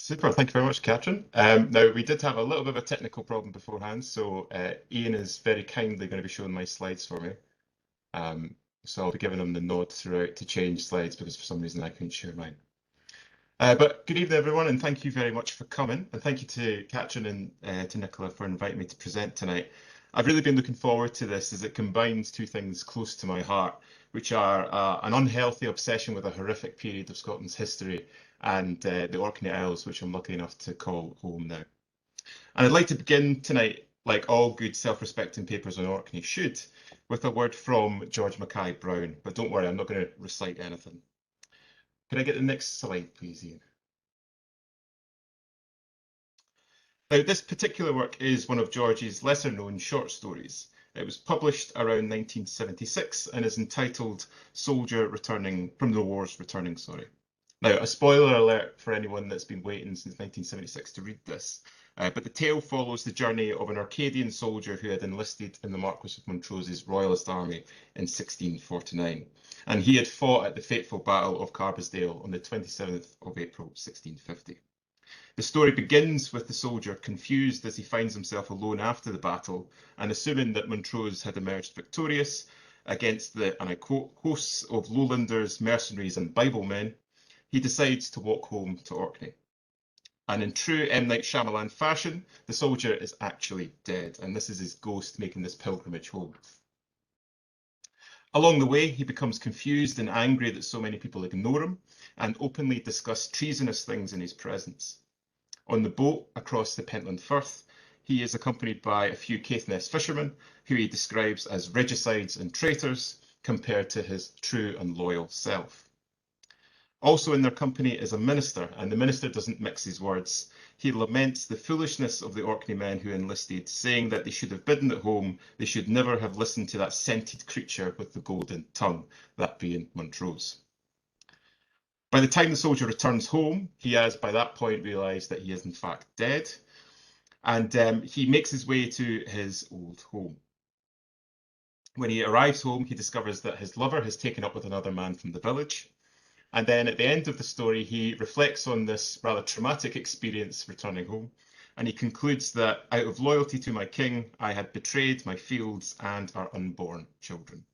Super, thank you very much, Catherine. Now, we did have a little bit of a technical problem beforehand, so Ian is very kindly going to be showing my slides for me. So I'll be giving him the nod throughout to change slides because for some reason I couldn't share mine. But good evening, everyone, and thank you very much for coming. And thank you to Catherine and to Nicola for inviting me to present tonight. I've really been looking forward to this as it combines two things close to my heart, which are an unhealthy obsession with a horrific period of Scotland's history and the Orkney Isles, which I'm lucky enough to call home now. And I'd like to begin tonight, like all good self-respecting papers on Orkney should, with a word from George Mackay Brown. But don't worry, I'm not going to recite anything. Can I get the next slide, please, Ian? Now, this particular work is one of George's lesser-known short stories. It was published around 1976 and is entitled Soldier Returning from the Wars Returning, sorry. Now, a spoiler alert for anyone that's been waiting since 1976 to read this, but the tale follows the journey of an Orcadian soldier who had enlisted in the Marquis of Montrose's Royalist army in 1649, and he had fought at the fateful Battle of Carbisdale on the 27th of April 1650. The story begins with the soldier confused as he finds himself alone after the battle, and assuming that Montrose had emerged victorious against the, and I quote, hosts of lowlanders, mercenaries and Biblemen, he decides to walk home to Orkney. And in true M. Night Shyamalan fashion, the soldier is actually dead, and this is his ghost making this pilgrimage home. Along the way, he becomes confused and angry that so many people ignore him and openly discuss treasonous things in his presence. On the boat across the Pentland Firth, he is accompanied by a few Caithness fishermen, who he describes as regicides and traitors, compared to his true and loyal self. Also in their company is a minister, and the minister doesn't mix his words. He laments the foolishness of the Orkney men who enlisted, saying that they should have bidden at home, they should never have listened to that scented creature with the golden tongue, that being Montrose. By the time the soldier returns home, he has by that point realised that he is in fact dead, and he makes his way to his old home. When he arrives home, he discovers that his lover has taken up with another man from the village. And then at the end of the story, he reflects on this rather traumatic experience returning home, and he concludes that out of loyalty to my king, I had betrayed my fields and our unborn children.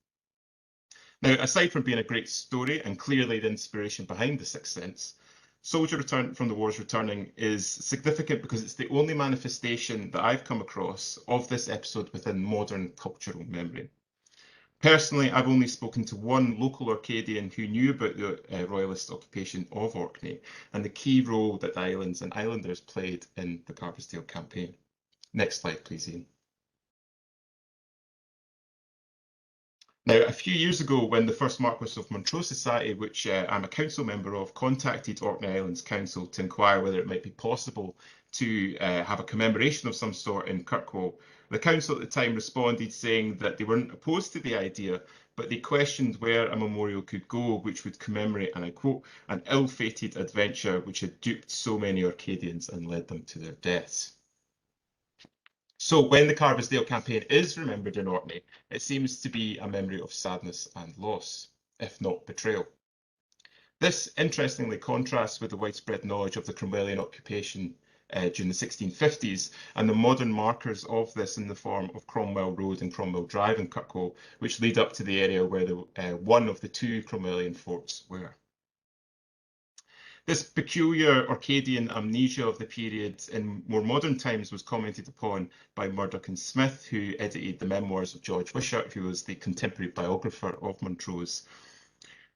Now, aside from being a great story and clearly the inspiration behind The Sixth Sense, Soldier Return from the Wars Returning is significant because it's the only manifestation that I've come across of this episode within modern cultural memory. Personally, I've only spoken to one local Orcadian who knew about the Royalist occupation of Orkney and the key role that the islands and islanders played in the Carbisdale campaign. Next slide, please, Ian. Now, a few years ago, when the first Marquis of Montrose Society, which I'm a council member of, contacted Orkney Islands Council to inquire whether it might be possible to have a commemoration of some sort in Kirkwall, the council at the time responded saying that they weren't opposed to the idea, but they questioned where a memorial could go which would commemorate, and I quote, an ill-fated adventure which had duped so many Orcadians and led them to their deaths. So when the Carbisdale campaign is remembered in Orkney, it seems to be a memory of sadness and loss, if not betrayal. This interestingly contrasts with the widespread knowledge of the Cromwellian occupation during the 1650s and the modern markers of this in the form of Cromwell Road and Cromwell Drive in Kirkwall, which lead up to the area where one of the two Cromwellian forts were. This peculiar Orcadian amnesia of the period in more modern times was commented upon by Murdoch and Smith, who edited the memoirs of George Wishart, who was the contemporary biographer of Montrose.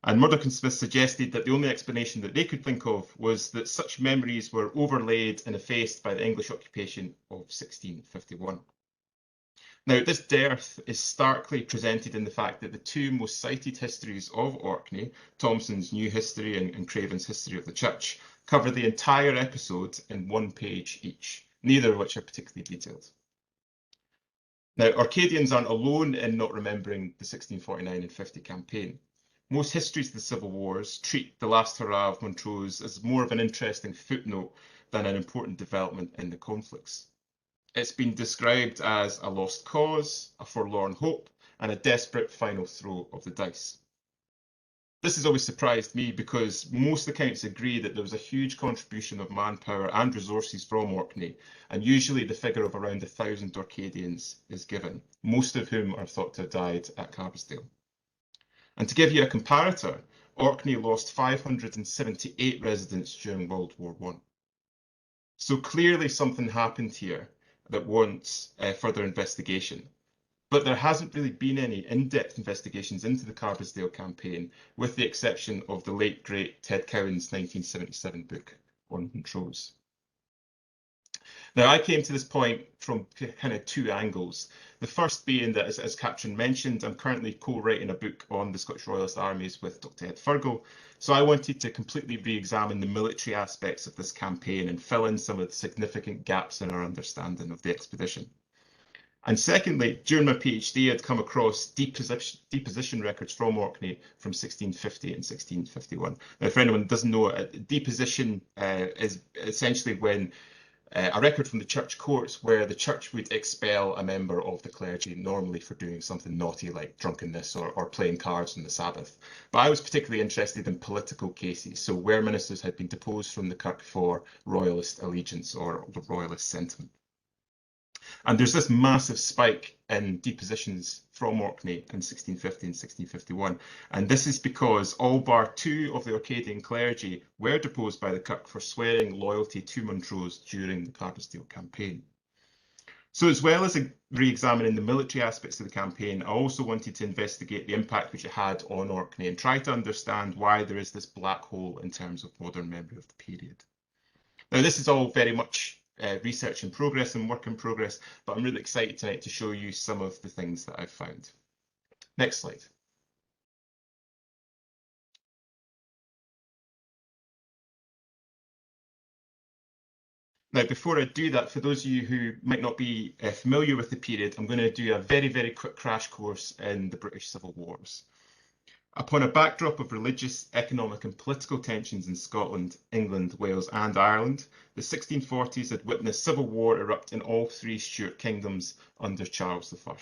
And Murdoch and Smith suggested that the only explanation that they could think of was that such memories were overlaid and effaced by the English occupation of 1651. Now, this dearth is starkly presented in the fact that the two most cited histories of Orkney, Thomson's New History and Craven's History of the Church, cover the entire episode in one page each, neither of which are particularly detailed. Now, Orcadians aren't alone in not remembering the 1649 and 50 campaign. Most histories of the Civil Wars treat the last hurrah of Montrose as more of an interesting footnote than an important development in the conflicts. It's been described as a lost cause, a forlorn hope, and a desperate final throw of the dice. This has always surprised me because most accounts agree that there was a huge contribution of manpower and resources from Orkney, and usually the figure of around 1,000 Orcadians is given, most of whom are thought to have died at Carbisdale. And to give you a comparator, Orkney lost 578 residents during World War I. So clearly something happened here that warrants further investigation. But there hasn't really been any in-depth investigations into the Carbisdale campaign, with the exception of the late, great Ted Cowan's 1977 book on Montrose. Now, I came to this point from kind of two angles. The first being that, as Captain mentioned, I'm currently co-writing a book on the Scottish Royalist armies with Dr. Ed Fergal, so I wanted to completely re-examine the military aspects of this campaign and fill in some of the significant gaps in our understanding of the expedition. And secondly, during my PhD, I'd come across deposition records from Orkney from 1650 and 1651. Now, for anyone who doesn't know, deposition is essentially when a record from the church courts where the church would expel a member of the clergy, normally for doing something naughty like drunkenness or playing cards on the Sabbath. But I was particularly interested in political cases, so where ministers had been deposed from the kirk for royalist allegiance or royalist sentiment. And there's this massive spike in depositions from Orkney in 1650 and 1651. And this is because all bar two of the Orcadian clergy were deposed by the kirk for swearing loyalty to Montrose during the Carbisdale campaign. So as well as re-examining the military aspects of the campaign, I also wanted to investigate the impact which it had on Orkney and try to understand why there is this black hole in terms of modern memory of the period. Now, this is all very much research in progress and work in progress, but I'm really excited tonight to show you some of the things that I've found. Next slide. Now, before I do that, for those of you who might not be familiar with the period, I'm going to do a very, very quick crash course in the British Civil Wars. Upon a backdrop of religious, economic and political tensions in Scotland, England, Wales and Ireland, the 1640s had witnessed civil war erupt in all three Stuart kingdoms under Charles I.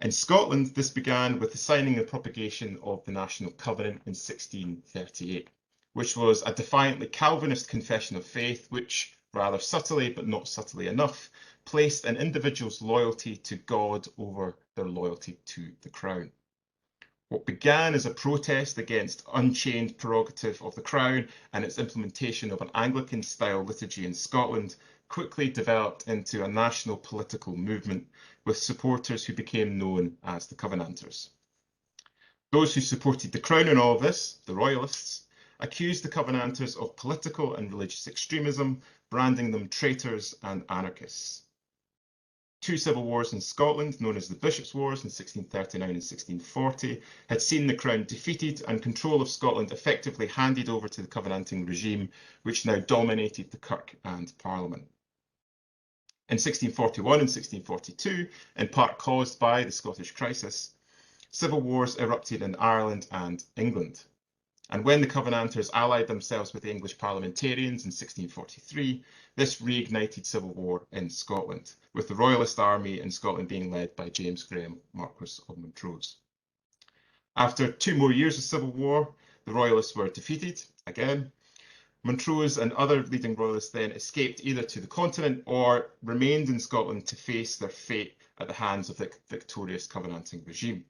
In Scotland, this began with the signing and propagation of the National Covenant in 1638, which was a defiantly Calvinist confession of faith which, rather subtly but not subtly enough, placed an individual's loyalty to God over their loyalty to the Crown. What began as a protest against unchained prerogative of the Crown and its implementation of an Anglican-style liturgy in Scotland quickly developed into a national political movement with supporters who became known as the Covenanters. Those who supported the Crown in all of this, the Royalists, accused the Covenanters of political and religious extremism, branding them traitors and anarchists. Two civil wars in Scotland, known as the Bishops' Wars in 1639 and 1640, had seen the Crown defeated and control of Scotland effectively handed over to the Covenanting regime, which now dominated the Kirk and Parliament. In 1641 and 1642, in part caused by the Scottish crisis, civil wars erupted in Ireland and England. And when the Covenanters allied themselves with the English parliamentarians in 1643, this reignited civil war in Scotland, with the Royalist army in Scotland being led by James Graham, Marquis of Montrose. After 2 more years of civil war, the Royalists were defeated again. Montrose and other leading Royalists then escaped either to the continent or remained in Scotland to face their fate at the hands of the victorious Covenanting regime.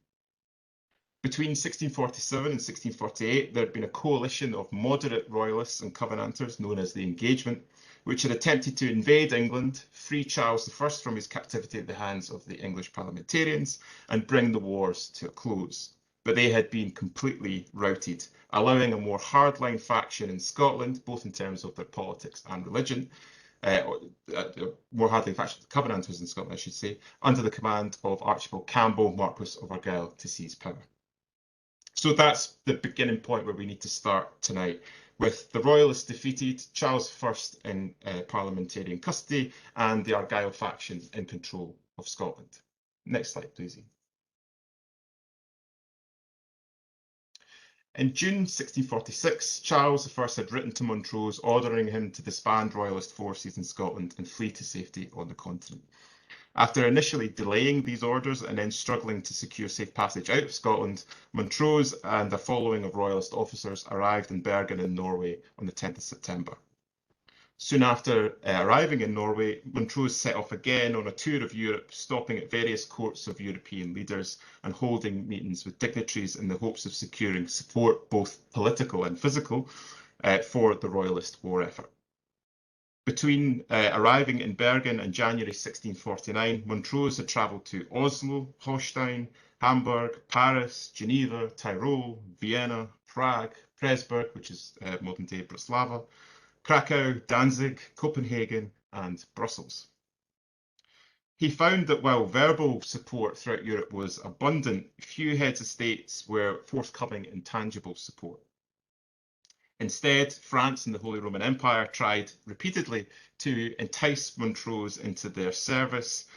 Between 1647 and 1648, there had been a coalition of moderate Royalists and Covenanters known as the Engagement, which had attempted to invade England, free Charles I from his captivity at the hands of the English parliamentarians, and bring the wars to a close. But they had been completely routed, allowing a more hardline faction in Scotland, both in terms of their politics and religion, more hardline faction, the Covenanters in Scotland, I should say, under the command of Archibald Campbell, Marquis of Argyll, to seize power. So that's the beginning point where we need to start tonight, with the Royalists defeated, Charles I in parliamentarian custody, and the Argyll faction in control of Scotland. Next slide, please. In June 1646, Charles I had written to Montrose ordering him to disband Royalist forces in Scotland and flee to safety on the continent. After initially delaying these orders and then struggling to secure safe passage out of Scotland, Montrose and a following of Royalist officers arrived in Bergen in Norway on the 10th of September. Soon after arriving in Norway, Montrose set off again on a tour of Europe, stopping at various courts of European leaders and holding meetings with dignitaries in the hopes of securing support, both political and physical, for the Royalist war effort. Between arriving in Bergen in January 1649, Montrose had travelled to Oslo, Holstein, Hamburg, Paris, Geneva, Tyrol, Vienna, Prague, Presburg, which is modern-day Bratislava, Krakow, Danzig, Copenhagen, and Brussels. He found that while verbal support throughout Europe was abundant, few heads of states were forthcoming in tangible support. Instead, France and the Holy Roman Empire tried repeatedly to entice Montrose into their service,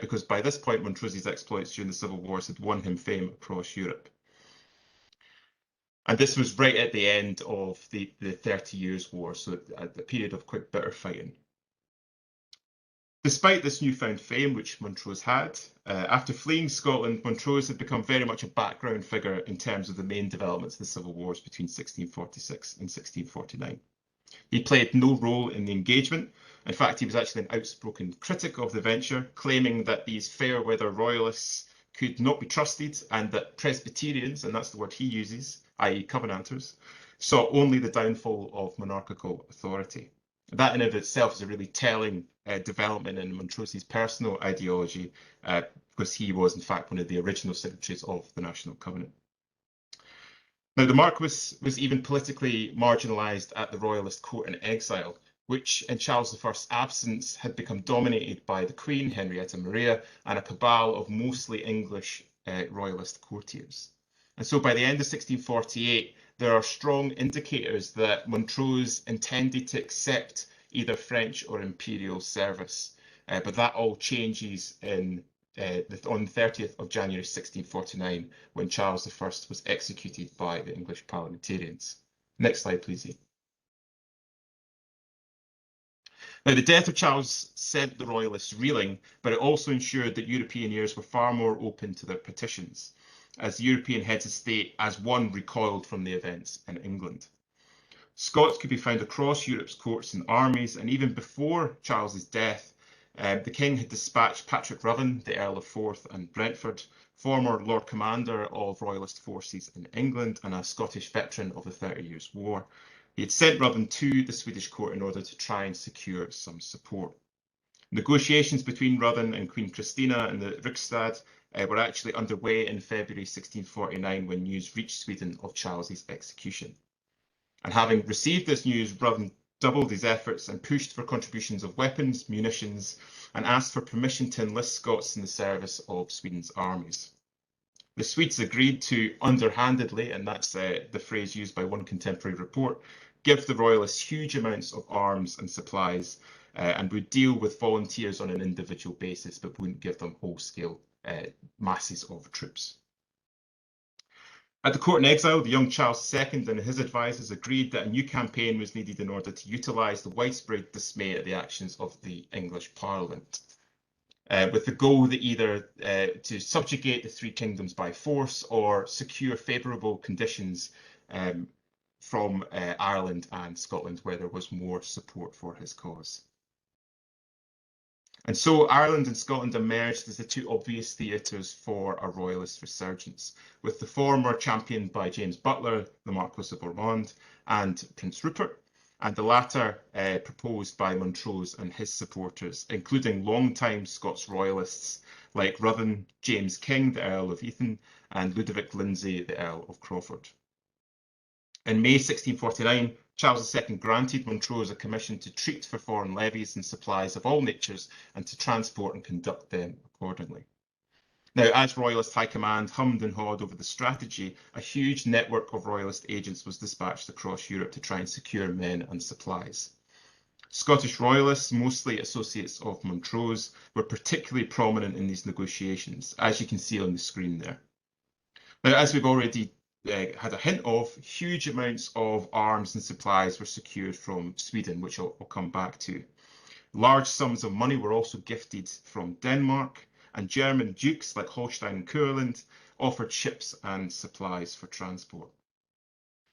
because by this point, Montrose's exploits during the civil wars had won him fame across Europe. And this was right at the end of the 30 Years' War, so a period of quite bitter fighting. Despite this newfound fame which Montrose had, after fleeing Scotland, Montrose had become very much a background figure in terms of the main developments of the civil wars between 1646 and 1649. He played no role in the engagement. In fact, he was actually an outspoken critic of the venture, claiming that these fair weather royalists could not be trusted and that Presbyterians, and that's the word he uses, i.e. Covenanters, saw only the downfall of monarchical authority. That in of itself is a really telling development in Montrose's personal ideology, because he was in fact one of the original signatories of the National Covenant. Now, the Marquis was even politically marginalised at the Royalist court in exile, which in Charles I's absence had become dominated by the Queen, Henrietta Maria, and a cabal of mostly English Royalist courtiers. And so by the end of 1648, there are strong indicators that Montrose intended to accept either French or imperial service, but that all changes on the 30th of January 1649, when Charles I was executed by the English parliamentarians. Next slide, please. Now, the death of Charles sent the Royalists reeling, but it also ensured that European ears were far more open to their petitions, as the European heads of state as one recoiled from the events in England. Scots could be found across Europe's courts and armies, and even before Charles's death, the king had dispatched Patrick Ruthven, the Earl of Forth and Brentford, former Lord Commander of Royalist forces in England and a Scottish veteran of the 30 Years' War. He had sent Ruthven to the Swedish court in order to try and secure some support. Negotiations between Ruthven and Queen Christina in the Riksdag were actually underway in February 1649 when news reached Sweden of Charles's execution. And having received this news, Ruthven doubled his efforts and pushed for contributions of weapons, munitions, and asked for permission to enlist Scots in the service of Sweden's armies. The Swedes agreed to underhandedly, and that's the phrase used by one contemporary report, give the Royalists huge amounts of arms and supplies, and would deal with volunteers on an individual basis, but wouldn't give them whole-scale masses of troops. At the court in exile, the young Charles II and his advisers agreed that a new campaign was needed in order to utilise the widespread dismay at the actions of the English Parliament, with the goal that either to subjugate the three kingdoms by force or secure favourable conditions from Ireland and Scotland, where there was more support for his cause. And so Ireland and Scotland emerged as the two obvious theatres for a royalist resurgence, with the former championed by James Butler, the Marquis of Ormond, and Prince Rupert, and the latter proposed by Montrose and his supporters, including long-time Scots royalists like Ruthven, James King, the Earl of Eton, and Ludovic Lindsay, the Earl of Crawford. In May 1649, Charles II granted Montrose a commission to treat for foreign levies and supplies of all natures and to transport and conduct them accordingly. Now, as Royalist High Command hummed and hawed over the strategy, a huge network of Royalist agents was dispatched across Europe to try and secure men and supplies. Scottish Royalists, mostly associates of Montrose, were particularly prominent in these negotiations, as you can see on the screen there. Now, as we've already had a hint of, huge amounts of arms and supplies were secured from Sweden, which I'll come back to. Large sums of money were also gifted from Denmark, and German dukes like Holstein and Courland offered ships and supplies for transport.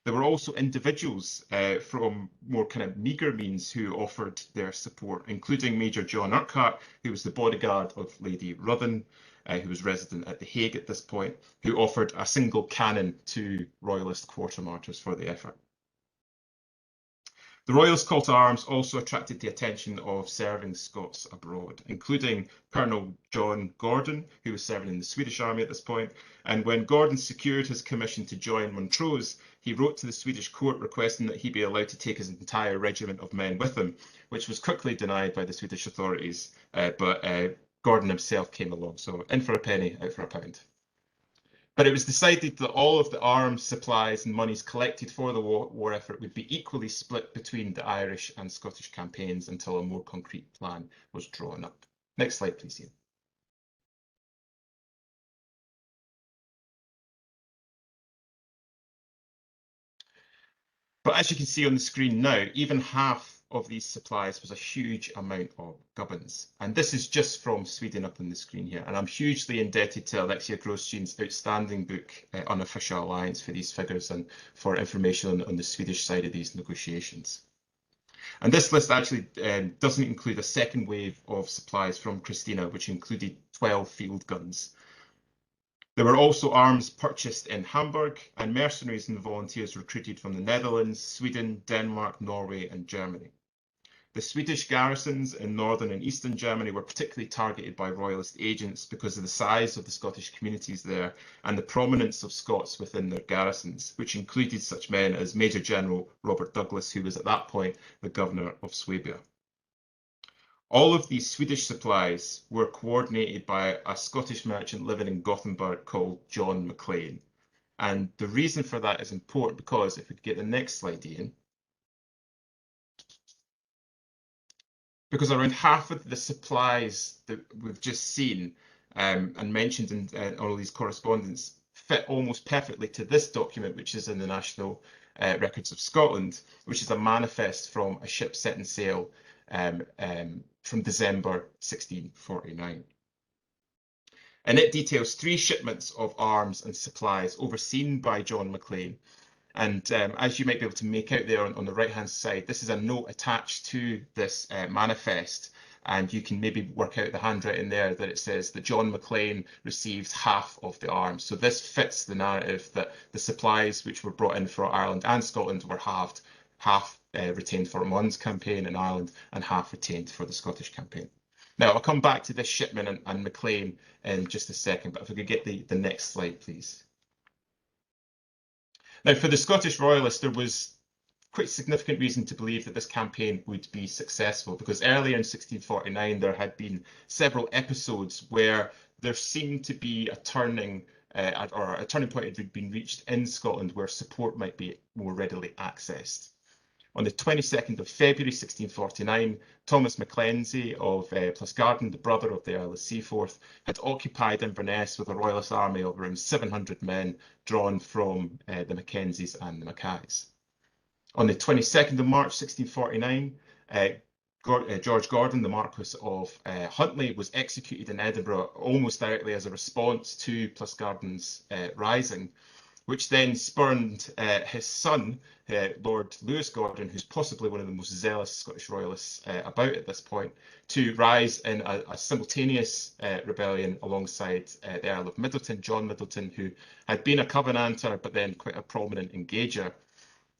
There were also individuals from more kind of meagre means who offered their support, including Major John Urquhart, who was the bodyguard of Lady Ruthven, who was resident at The Hague at this point, who offered a single cannon to Royalist quartermasters for the effort. The Royalist call to arms also attracted the attention of serving Scots abroad, including Colonel John Gordon, who was serving in the Swedish army at this point. And when Gordon secured his commission to join Montrose, he wrote to the Swedish court requesting that he be allowed to take his entire regiment of men with him, which was quickly denied by the Swedish authorities. But Gordon himself came along, so in for a penny, out for a pound. But it was decided that all of the arms, supplies and monies collected for the war effort would be equally split between the Irish and Scottish campaigns until a more concrete plan was drawn up. Next slide, please, Ian. But as you can see on the screen now, even half of these supplies was a huge amount of gubbins. And this is just from Sweden up on the screen here. And I'm hugely indebted to Alexia Grosjean's outstanding book, Unofficial Alliance, for these figures and for information on the Swedish side of these negotiations. And this list actually doesn't include a second wave of supplies from Christina, which included 12 field guns. There were also arms purchased in Hamburg and mercenaries and volunteers recruited from the Netherlands, Sweden, Denmark, Norway and Germany. The Swedish garrisons in northern and eastern Germany were particularly targeted by Royalist agents because of the size of the Scottish communities there and the prominence of Scots within their garrisons, which included such men as Major General Robert Douglas, who was at that point the governor of Swabia. All of these Swedish supplies were coordinated by a Scottish merchant living in Gothenburg called John MacLean. And the reason for that is important because if we could get the next slide, Ian, because around half of the supplies that we've just seen and mentioned in all these correspondence fit almost perfectly to this document, which is in the National Records of Scotland, which is a manifest from a ship setting sail from December 1649. And it details 3 shipments of arms and supplies overseen by John MacLean. And as you might be able to make out there on the right-hand side, this is a note attached to this manifest. And you can maybe work out the handwriting there that it says that John MacLean received half of the arms. So this fits the narrative that the supplies which were brought in for Ireland and Scotland were halved, half retained for Mon's campaign in Ireland and half retained for the Scottish campaign. Now, I'll come back to this shipment and MacLean in just a second, but if we could get the next slide, please. Now, for the Scottish Royalists, there was quite significant reason to believe that this campaign would be successful, because earlier in 1649, there had been several episodes where there seemed to be a turning point had been reached in Scotland where support might be more readily accessed. On the 22nd of February 1649, Thomas Mackenzie of Plusgarden, the brother of the Earl of Seaforth, had occupied Inverness with a Royalist army of around 700 men drawn from the Mackenzies and the Mackays. On the 22nd of March 1649, George Gordon, the Marquis of Huntly, was executed in Edinburgh almost directly as a response to Plusgarden's rising, which then spurned his son, Lord Lewis Gordon, who's possibly one of the most zealous Scottish Royalists about at this point, to rise in a simultaneous rebellion alongside the Earl of Middleton, John Middleton, who had been a Covenanter but then quite a prominent engager.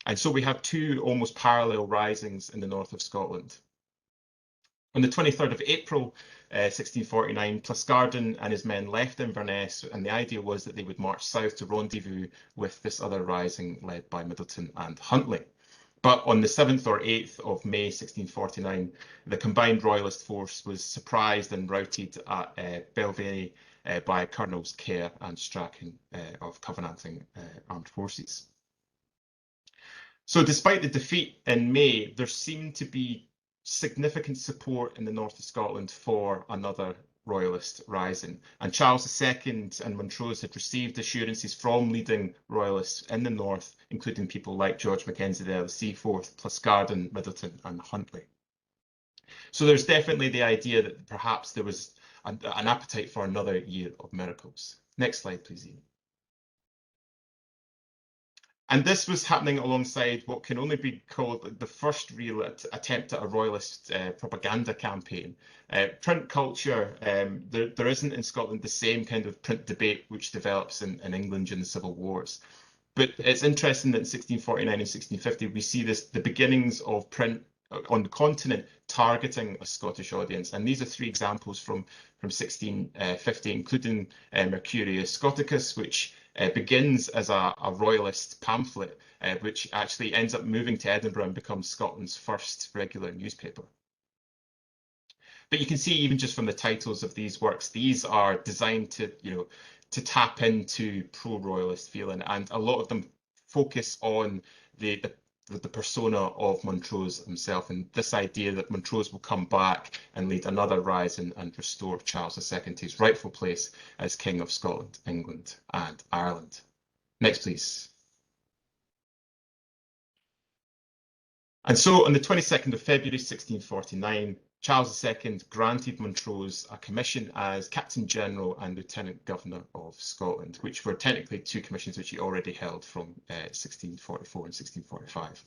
And so we have 2 almost parallel risings in the north of Scotland. On the 23rd of April, 1649, Plusgarden and his men left Inverness, and the idea was that they would march south to rendezvous with this other rising led by Middleton and Huntly. But on the 7th or 8th of May 1649, the combined Royalist force was surprised and routed at Belveney by Colonels Kerr and Strachan of Covenanting armed forces. So despite the defeat in May, there seemed to be significant support in the north of Scotland for another Royalist rising. And Charles II and Montrose had received assurances from leading Royalists in the north, including people like George Mackenzie, the Earl of Seaforth, Plusgarden, Middleton and Huntly. So there's definitely the idea that perhaps there was an appetite for another year of miracles. Next slide, please, Ian. And this was happening alongside what can only be called the first real attempt at a royalist propaganda campaign. Print culture, there isn't in Scotland the same kind of print debate which develops in England during the Civil Wars. But it's interesting that in 1649 and 1650, we see the beginnings of print on the continent targeting a Scottish audience. And these are three examples from 1650, including Mercurius Scoticus, which begins as a royalist pamphlet, which actually ends up moving to Edinburgh and becomes Scotland's first regular newspaper. But you can see even just from the titles of these works, these are designed to, to tap into pro-royalist feeling, and a lot of them focus on the persona of Montrose himself, and this idea that Montrose will come back and lead another rise and restore Charles II to his rightful place as King of Scotland, England, and Ireland. Next, please. And so on the 22nd of February 1649, Charles II granted Montrose a commission as Captain-General and Lieutenant Governor of Scotland, which were technically two commissions which he already held from 1644 and 1645.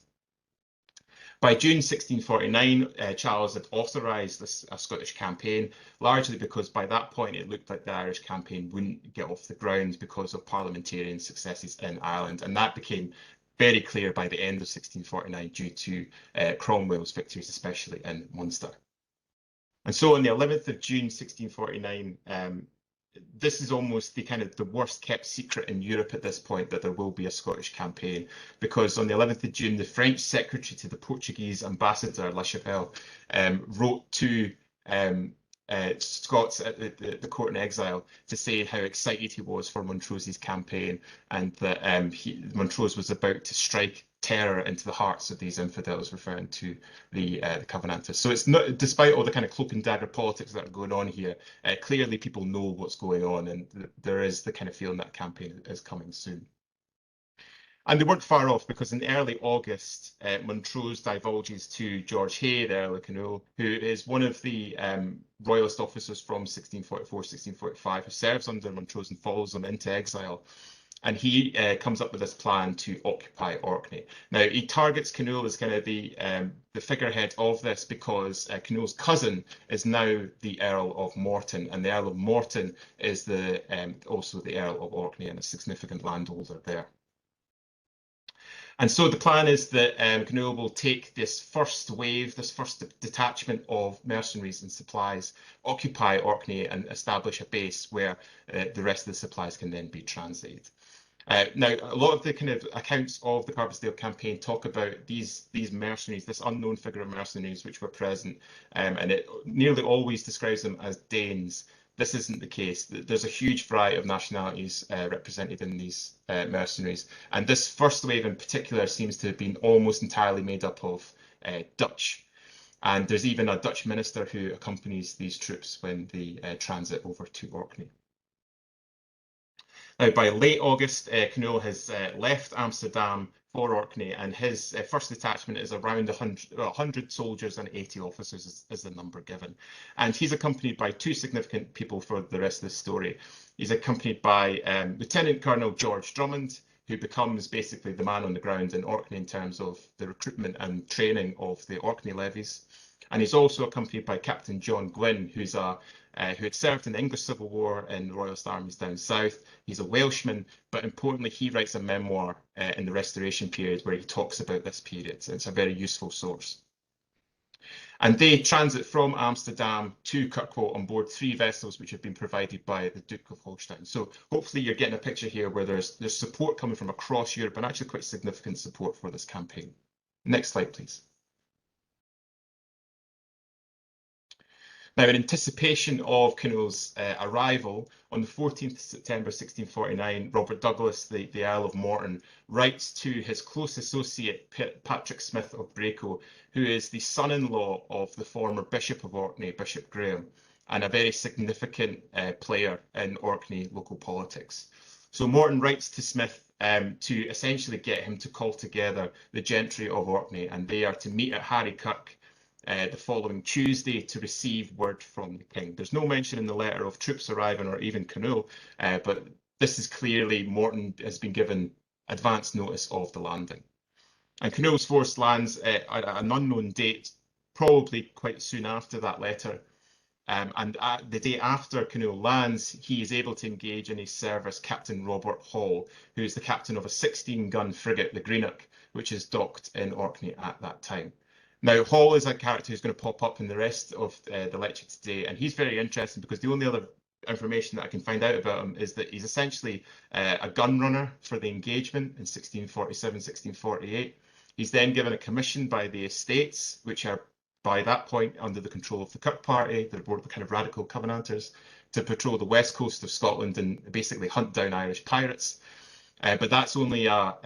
By June 1649, Charles had authorised a Scottish campaign, largely because by that point it looked like the Irish campaign wouldn't get off the ground because of parliamentarian successes in Ireland, and that became very clear by the end of 1649 due to Cromwell's victories, especially in Munster. And so on the 11th of June 1649, this is almost the worst kept secret in Europe at this point, that there will be a Scottish campaign, because on the 11th of June, the French secretary to the Portuguese ambassador, La Chapelle, wrote to Scots at the court in exile to say how excited he was for Montrose's campaign, and that Montrose was about to strike terror into the hearts of these infidels, referring to the Covenanters. So it's not, despite all the kind of cloak and dagger politics that are going on here, clearly people know what's going on, and there is the kind of feeling that campaign is coming soon. And they weren't far off, because in early August, Montrose divulges to George Hay, the Earl of Kinnoul, who is one of the royalist officers from 1644-1645, who serves under Montrose and follows him into exile. And he comes up with this plan to occupy Orkney. Now, he targets Kinnoul as kind of the figurehead of this, because Kinnoul's cousin is now the Earl of Morton, and the Earl of Morton is also the Earl of Orkney and a significant landholder there. And so the plan is that Kinnoul will take this first wave, this first detachment of mercenaries and supplies, occupy Orkney and establish a base where the rest of the supplies can then be translated. Now, a lot of the kind of accounts of the Carbisdale campaign talk about these mercenaries, this unknown figure of mercenaries which were present, and it nearly always describes them as Danes. This isn't the case. There's a huge variety of nationalities represented in these mercenaries, and this first wave in particular seems to have been almost entirely made up of Dutch. And there's even a Dutch minister who accompanies these troops when they transit over to Orkney. Now, by late August, Kinnoul has left Amsterdam for Orkney, and his first detachment is around 100 soldiers and 80 officers is the number given. And he's accompanied by two significant people for the rest of the story. He's accompanied by Lieutenant Colonel George Drummond, who becomes basically the man on the ground in Orkney in terms of the recruitment and training of the Orkney levies. And he's also accompanied by Captain John Gwynn, who had served in the English Civil War in the Royalist armies down south. He's a Welshman, but importantly, he writes a memoir in the Restoration period where he talks about this period. So it's a very useful source. And they transit from Amsterdam to Kirkwall on board 3 vessels which have been provided by the Duke of Holstein. So hopefully you're getting a picture here where there's support coming from across Europe, and actually quite significant support for this campaign. Next slide, please. Now, in anticipation of Kinnoul's arrival, on the 14th of September 1649, Robert Douglas, the Earl of Morton, writes to his close associate, Patrick Smith of Braco, who is the son-in-law of the former Bishop of Orkney, Bishop Graham, and a very significant player in Orkney local politics. So Morton writes to Smith to essentially get him to call together the gentry of Orkney, and they are to meet at Harry Kirk the following Tuesday to receive word from the king. There's no mention in the letter of troops arriving or even Cnut, but this is clearly Morton has been given advance notice of the landing. And Cnut's force lands at an unknown date, probably quite soon after that letter. And the day after Cnut lands, he is able to engage in his service Captain Robert Hall, who is the captain of a 16-gun frigate, the Greenock, which is docked in Orkney at that time. Now, Hall is a character who's going to pop up in the rest of the lecture today, and he's very interesting because the only other information that I can find out about him is that he's essentially a gun runner for the engagement in 1647, 1648. He's then given a commission by the estates, which are by that point under the control of the Kirk Party, the kind of radical Covenanters, to patrol the west coast of Scotland and basically hunt down Irish pirates. But that's only a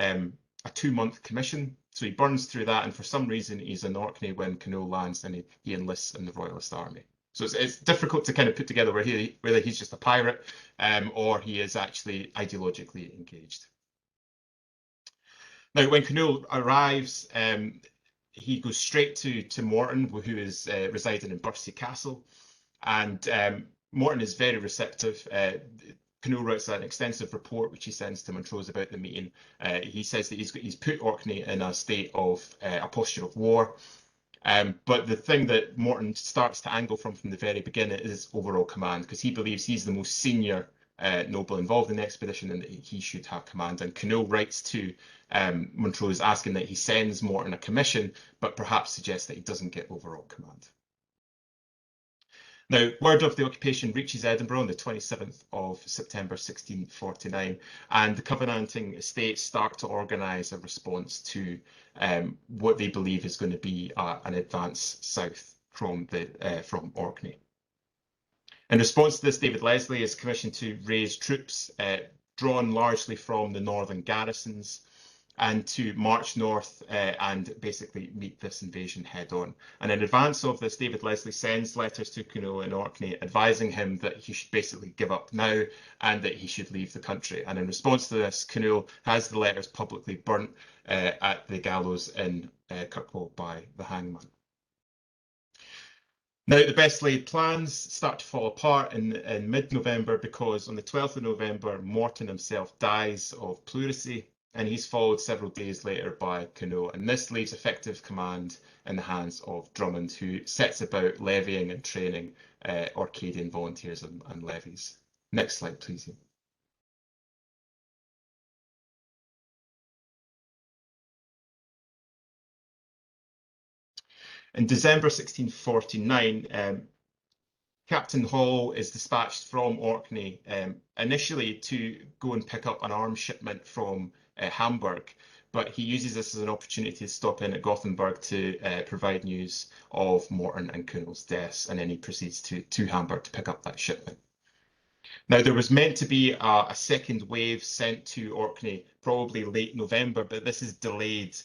2-month commission. So he burns through that, and for some reason he's in Orkney when Cnut lands, and he enlists in the Royalist Army. So it's difficult to kind of put together whether he's just a pirate or he is actually ideologically engaged. Now, when Cnut arrives, he goes straight to Morton, who is residing in Bursey Castle, and Morton is very receptive. Cnut writes an extensive report which he sends to Montrose about the meeting. He says that he's put Orkney in a state of a posture of war. But the thing that Morton starts to angle from the very beginning is overall command, because he believes he's the most senior noble involved in the expedition and that he should have command. And Cnut writes to Montrose asking that he sends Morton a commission, but perhaps suggests that he doesn't get overall command. Now, word of the occupation reaches Edinburgh on the 27th of September 1649, and the Covenanting estates start to organise a response to what they believe is going to be an advance south from Orkney. In response to this, David Leslie is commissioned to raise troops drawn largely from the northern garrisons and to march north and basically meet this invasion head on. And in advance of this, David Leslie sends letters to Cnut in Orkney advising him that he should basically give up now and that he should leave the country. And in response to this, Cnut has the letters publicly burnt at the gallows in Kirkwall by the hangman. Now, the best laid plans start to fall apart in mid-November because on the 12th of November, Morton himself dies of pleurisy, and he's followed several days later by Cnut, and this leaves effective command in the hands of Drummond, who sets about levying and training Orcadian volunteers and levies. Next slide, please. In December 1649, Captain Hall is dispatched from Orkney initially to go and pick up an arms shipment from Hamburg, but he uses this as an opportunity to stop in at Gothenburg to provide news of Morton and Cnut's deaths, and then he proceeds to Hamburg to pick up that shipment. Now, there was meant to be a second wave sent to Orkney probably late November, but this is delayed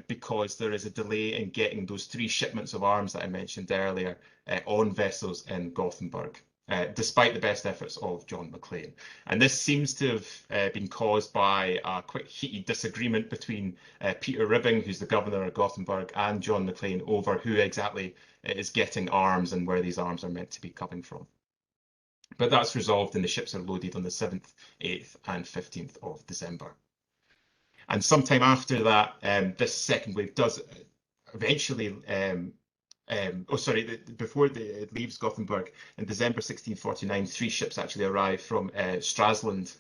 because there is a delay in getting those 3 shipments of arms that I mentioned earlier on vessels in Gothenburg, despite the best efforts of John Maclean. And this seems to have been caused by a quite heated disagreement between Peter Ribbing, who's the governor of Gothenburg, and John Maclean over who exactly is getting arms and where these arms are meant to be coming from. But that's resolved and the ships are loaded on the 7th, 8th and 15th of December. And sometime after that, this second wave does eventually, before it leaves Gothenburg, in December 1649, 3 ships actually arrive from Stralsund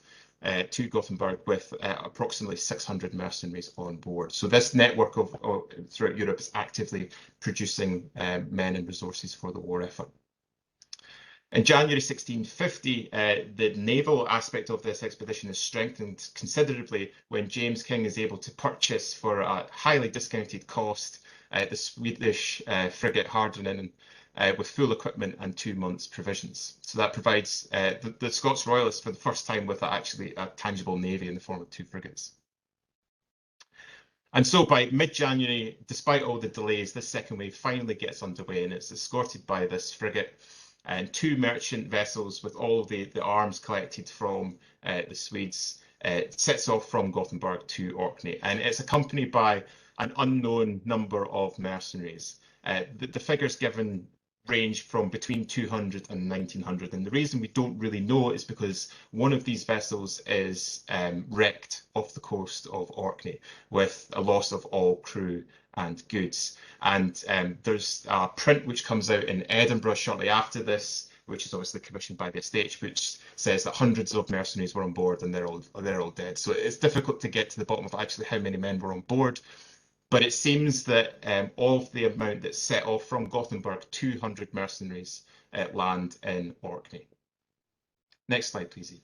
to Gothenburg with approximately 600 mercenaries on board. So this network throughout Europe is actively producing men and resources for the war effort. In January 1650, the naval aspect of this expedition is strengthened considerably when James King is able to purchase for a highly discounted cost the Swedish frigate Hardinen with full equipment and 2 months' provisions. So that provides the Scots Royalists for the first time with actually a tangible navy in the form of 2 frigates. And so by mid-January, despite all the delays, this second wave finally gets underway, and it's escorted by this frigate and 2 merchant vessels with all the arms collected from the Swedes. Sets off from Gothenburg to Orkney, and it's accompanied by an unknown number of mercenaries. The figures given range from between 200 and 1900, and the reason we don't really know is because one of these vessels is wrecked off the coast of Orkney with a loss of all crew and goods. And there's a print which comes out in Edinburgh shortly after this, which is obviously commissioned by the estate, which says that hundreds of mercenaries were on board and they're all dead. So it's difficult to get to the bottom of actually how many men were on board. But it seems that of the amount that set off from Gothenburg, 200 mercenaries land in Orkney. Next slide, please.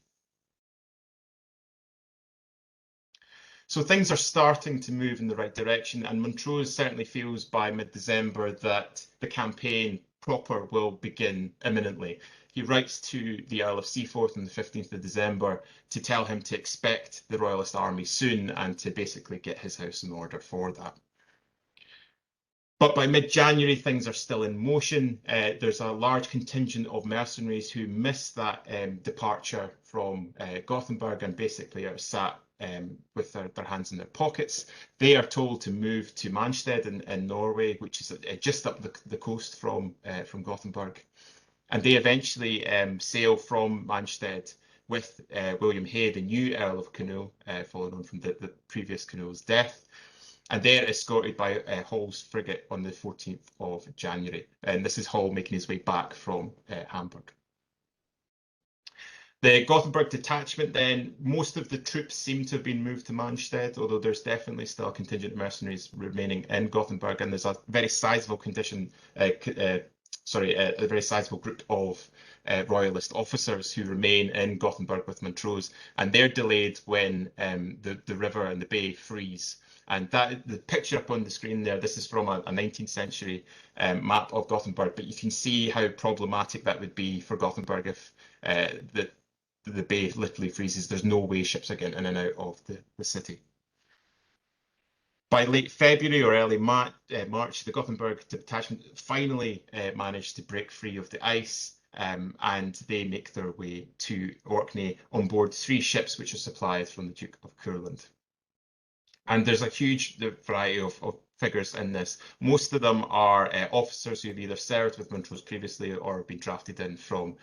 So things are starting to move in the right direction, and Montrose certainly feels by mid-December that the campaign proper will begin imminently. He writes to the Earl of Seaforth on the 15th of December to tell him to expect the Royalist army soon and to basically get his house in order for that. But by mid-January, things are still in motion. There's a large contingent of mercenaries who miss that departure from Gothenburg and basically are sat with their hands in their pockets. They are told to move to Manstead in Norway, which is just up the coast from Gothenburg. And they eventually sail from Manstead with William Hay, the new Earl of Canull, following on from the previous Canull's death. And they're escorted by Hall's frigate on the 14th of January. And this is Hall making his way back from Hamburg. The Gothenburg detachment then, most of the troops seem to have been moved to Manstead, although there's definitely still a contingent of mercenaries remaining in Gothenburg, and there's a very sizable a very sizable group of Royalist officers who remain in Gothenburg with Montrose, and they're delayed when the river and the bay freeze. And the picture up on the screen there, this is from a 19th century map of Gothenburg, but you can see how problematic that would be for Gothenburg if the bay literally freezes. There's no way ships are getting in and out of the city. By late February or early March, the Gothenburg detachment finally managed to break free of the ice, and they make their way to Orkney on board 3 ships which are supplied from the Duke of Courland. And there's a huge variety of figures in this. Most of them are officers who've either served with Montrose previously or been drafted in from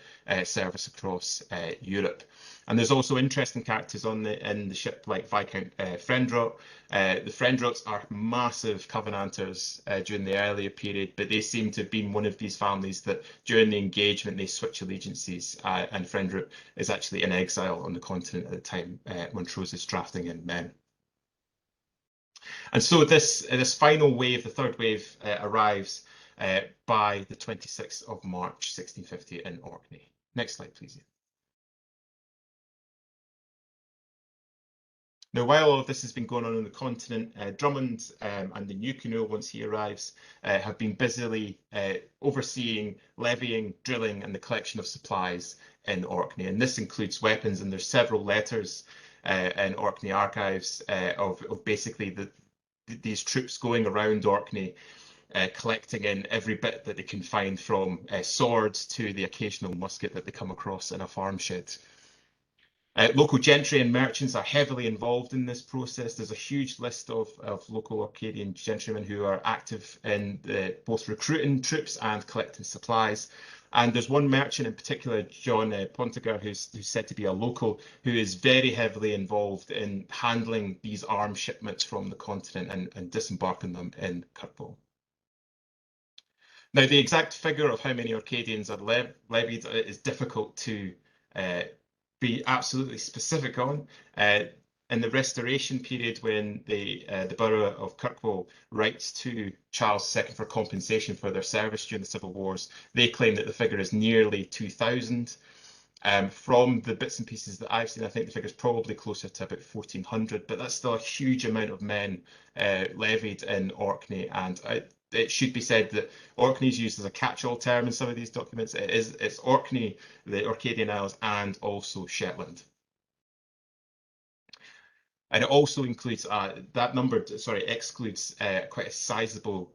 service across Europe. And there's also interesting characters in the ship like Viscount Frendrot. The Frendrots are massive Covenanters during the earlier period, but they seem to have been one of these families that during the engagement they switch allegiances, and Frendrot is actually in exile on the continent at the time Montrose is drafting in men. And so this final wave, the third wave, arrives by the 26th of March 1650 in Orkney. Next slide, please. Now, while all of this has been going on the continent, Drummond and the new Canull, once he arrives, have been busily overseeing levying, drilling, and the collection of supplies in Orkney. And this includes weapons, and there's several letters in Orkney archives of basically these troops going around Orkney, collecting in every bit that they can find, from swords to the occasional musket that they come across in a farm shed. Local gentry and merchants are heavily involved in this process. There's a huge list of local Orcadian gentrymen who are active in both recruiting troops and collecting supplies. And there's one merchant in particular, John Pontiger, who's said to be a local, who is very heavily involved in handling these arms shipments from the continent and disembarking them in Kirkwall. Now, the exact figure of how many Orcadians are levied is difficult to be absolutely specific on. In the Restoration period, when the borough of Kirkwall writes to Charles II for compensation for their service during the civil wars, they claim that the figure is nearly 2,000. From the bits and pieces that I've seen, I think the figure is probably closer to about 1,400, but that's still a huge amount of men levied in Orkney. And it should be said that Orkney is used as a catch-all term in some of these documents. It's Orkney, the Orcadian Isles, and also Shetland. And it also includes excludes quite a sizable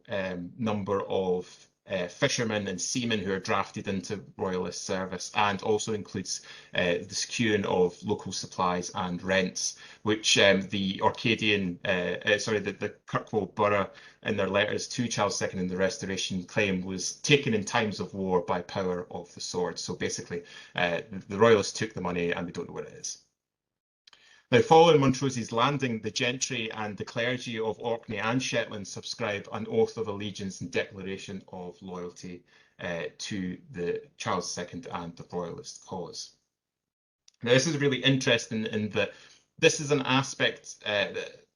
number of fishermen and seamen who are drafted into royalist service, and also includes the securing of local supplies and rents, which the the Kirkwall Borough in their letters to Charles II in the Restoration claim was taken in times of war by power of the sword. So basically, the royalists took the money and we don't know where it is. Now, following Montrose's landing, the gentry and the clergy of Orkney and Shetland subscribe an oath of allegiance and declaration of loyalty to the Charles II and the royalist cause. Now, this is really interesting in that this is an aspect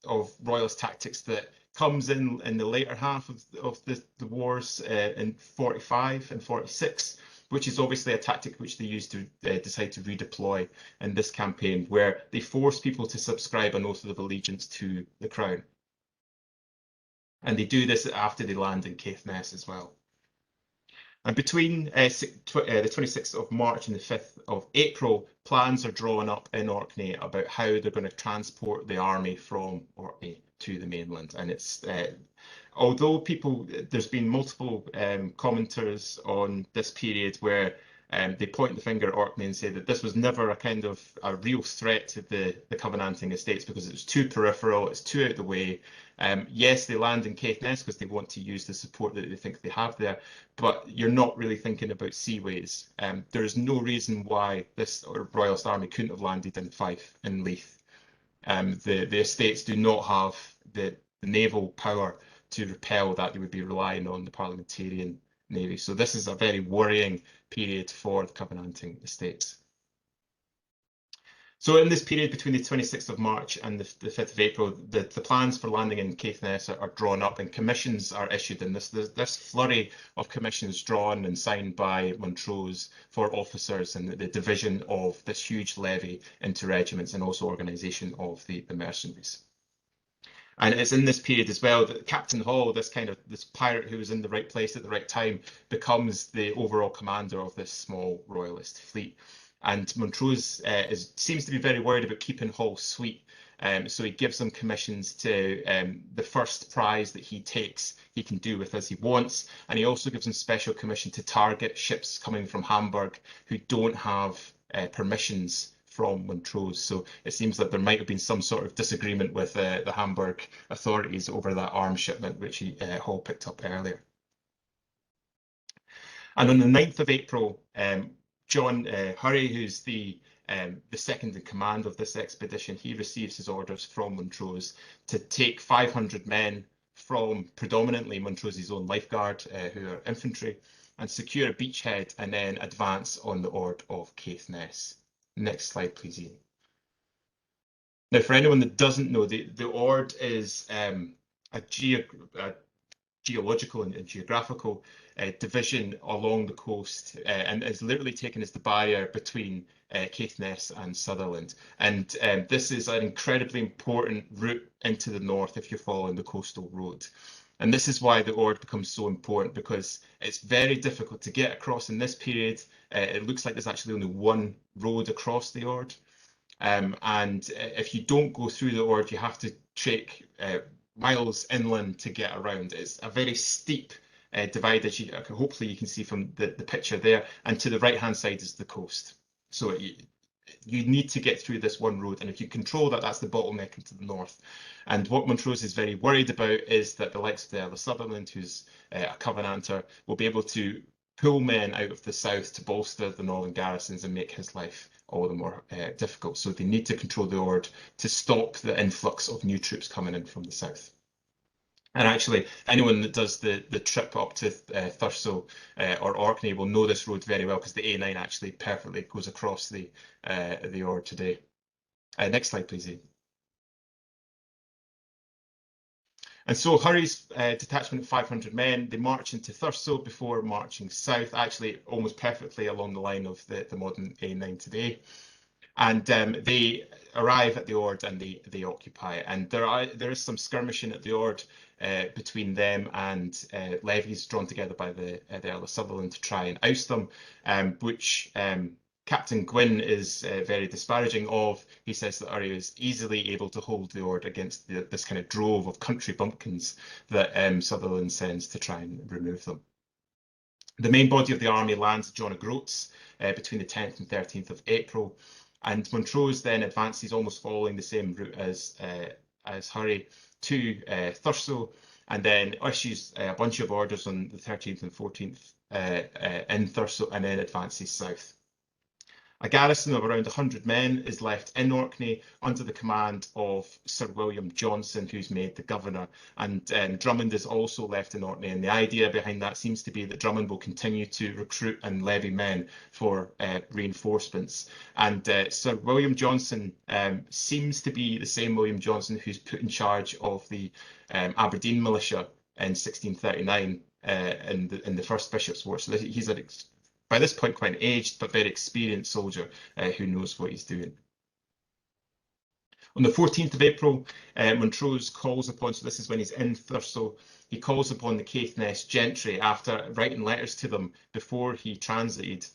of royalist tactics that comes in the later half of the wars in 45 and 46, which is obviously a tactic which they used to decide to redeploy in this campaign, where they force people to subscribe an oath of allegiance to the crown. And they do this after they land in Caithness as well. And between the 26th of March and the 5th of April, plans are drawn up in Orkney about how they're going to transport the army from Orkney to the mainland. And it's although there's been multiple commenters on this period where they point the finger at Orkney and say that this was never a real threat to the Covenanting estates because it was too peripheral, it's too out of the way. Yes, they land in Caithness because they want to use the support that they think they have there, but you're not really thinking about seaways. There is no reason why this royalist army couldn't have landed in Fife and Leith. The estates do not have the naval power to repel that. They would be relying on the parliamentarian navy. So this is a very worrying period for the Covenanting estates. So in this period between the 26th of March and the 5th of April, the plans for landing in Caithness are drawn up and commissions are issued. And this flurry of commissions drawn and signed by Montrose for officers and the division of this huge levy into regiments and also organisation of the mercenaries. And it's in this period as well that Captain Hall, this pirate who was in the right place at the right time, becomes the overall commander of this small royalist fleet. And Montrose seems to be very worried about keeping Hall sweet. So he gives them commissions to the first prize that he takes, he can do with as he wants. And he also gives them special commission to target ships coming from Hamburg who don't have permissions from Montrose. So it seems that there might have been some sort of disagreement with the Hamburg authorities over that arms shipment, which Hall picked up earlier. And on the 9th of April, John Hurry, who's the second in command of this expedition, he receives his orders from Montrose to take 500 men from predominantly Montrose's own lifeguard, who are infantry, and secure a beachhead and then advance on the Ord of Caithness. Next slide, please, Ian. Now, for anyone that doesn't know, the Ord is a geological and geographical division along the coast and is literally taken as the barrier between Caithness and Sutherland. And this is an incredibly important route into the north if you're following the coastal road. And this is why the Ord becomes so important, because it's very difficult to get across in this period. It looks like there's actually only one road across the Ord. And if you don't go through the Ord, you have to trek miles inland to get around. It's a very steep divide, as hopefully you can see from the picture there. And to the right-hand side is the coast. So you need to get through this one road, and if you control that, that's the bottleneck into the north. And what Montrose is very worried about is that the likes of the Earl of Sutherland, who's a Covenanter, will be able to pull men out of the south to bolster the northern garrisons and make his life all the more difficult. So they need to control the Ord to stop the influx of new troops coming in from the south. And actually, anyone that does the trip up to Thurso or Orkney will know this road very well, because the A9 actually perfectly goes across the Ord today. Next slide, please, Ian. And so Hurry's detachment of 500 men, they march into Thurso before marching south, actually almost perfectly along the line of the modern A9 today. And they arrive at the Ord and they occupy it. And there is some skirmishing at the Ord between them and levies drawn together by the Earl of Sutherland to try and oust them, which Captain Gwyn is very disparaging of. He says that Hurry is easily able to hold the Ord against this kind of drove of country bumpkins that Sutherland sends to try and remove them. The main body of the army lands at John O'Groats between the 10th and 13th of April, and Montrose then advances almost following the same route as Hurry to Thurso, and then issues a bunch of orders on the 13th and 14th in Thurso, and then advances south. A garrison of around 100 men is left in Orkney under the command of Sir William Johnson, who's made the governor. And Drummond is also left in Orkney. And the idea behind that seems to be that Drummond will continue to recruit and levy men for reinforcements. And Sir William Johnson seems to be the same William Johnson who's put in charge of the Aberdeen militia in 1639 in the First Bishop's War. So he's by this point quite an aged but very experienced soldier who knows what he's doing. On the 14th of April, Montrose calls upon, so this is when he's in Thurso, he calls upon the Caithness gentry after writing letters to them before he translated,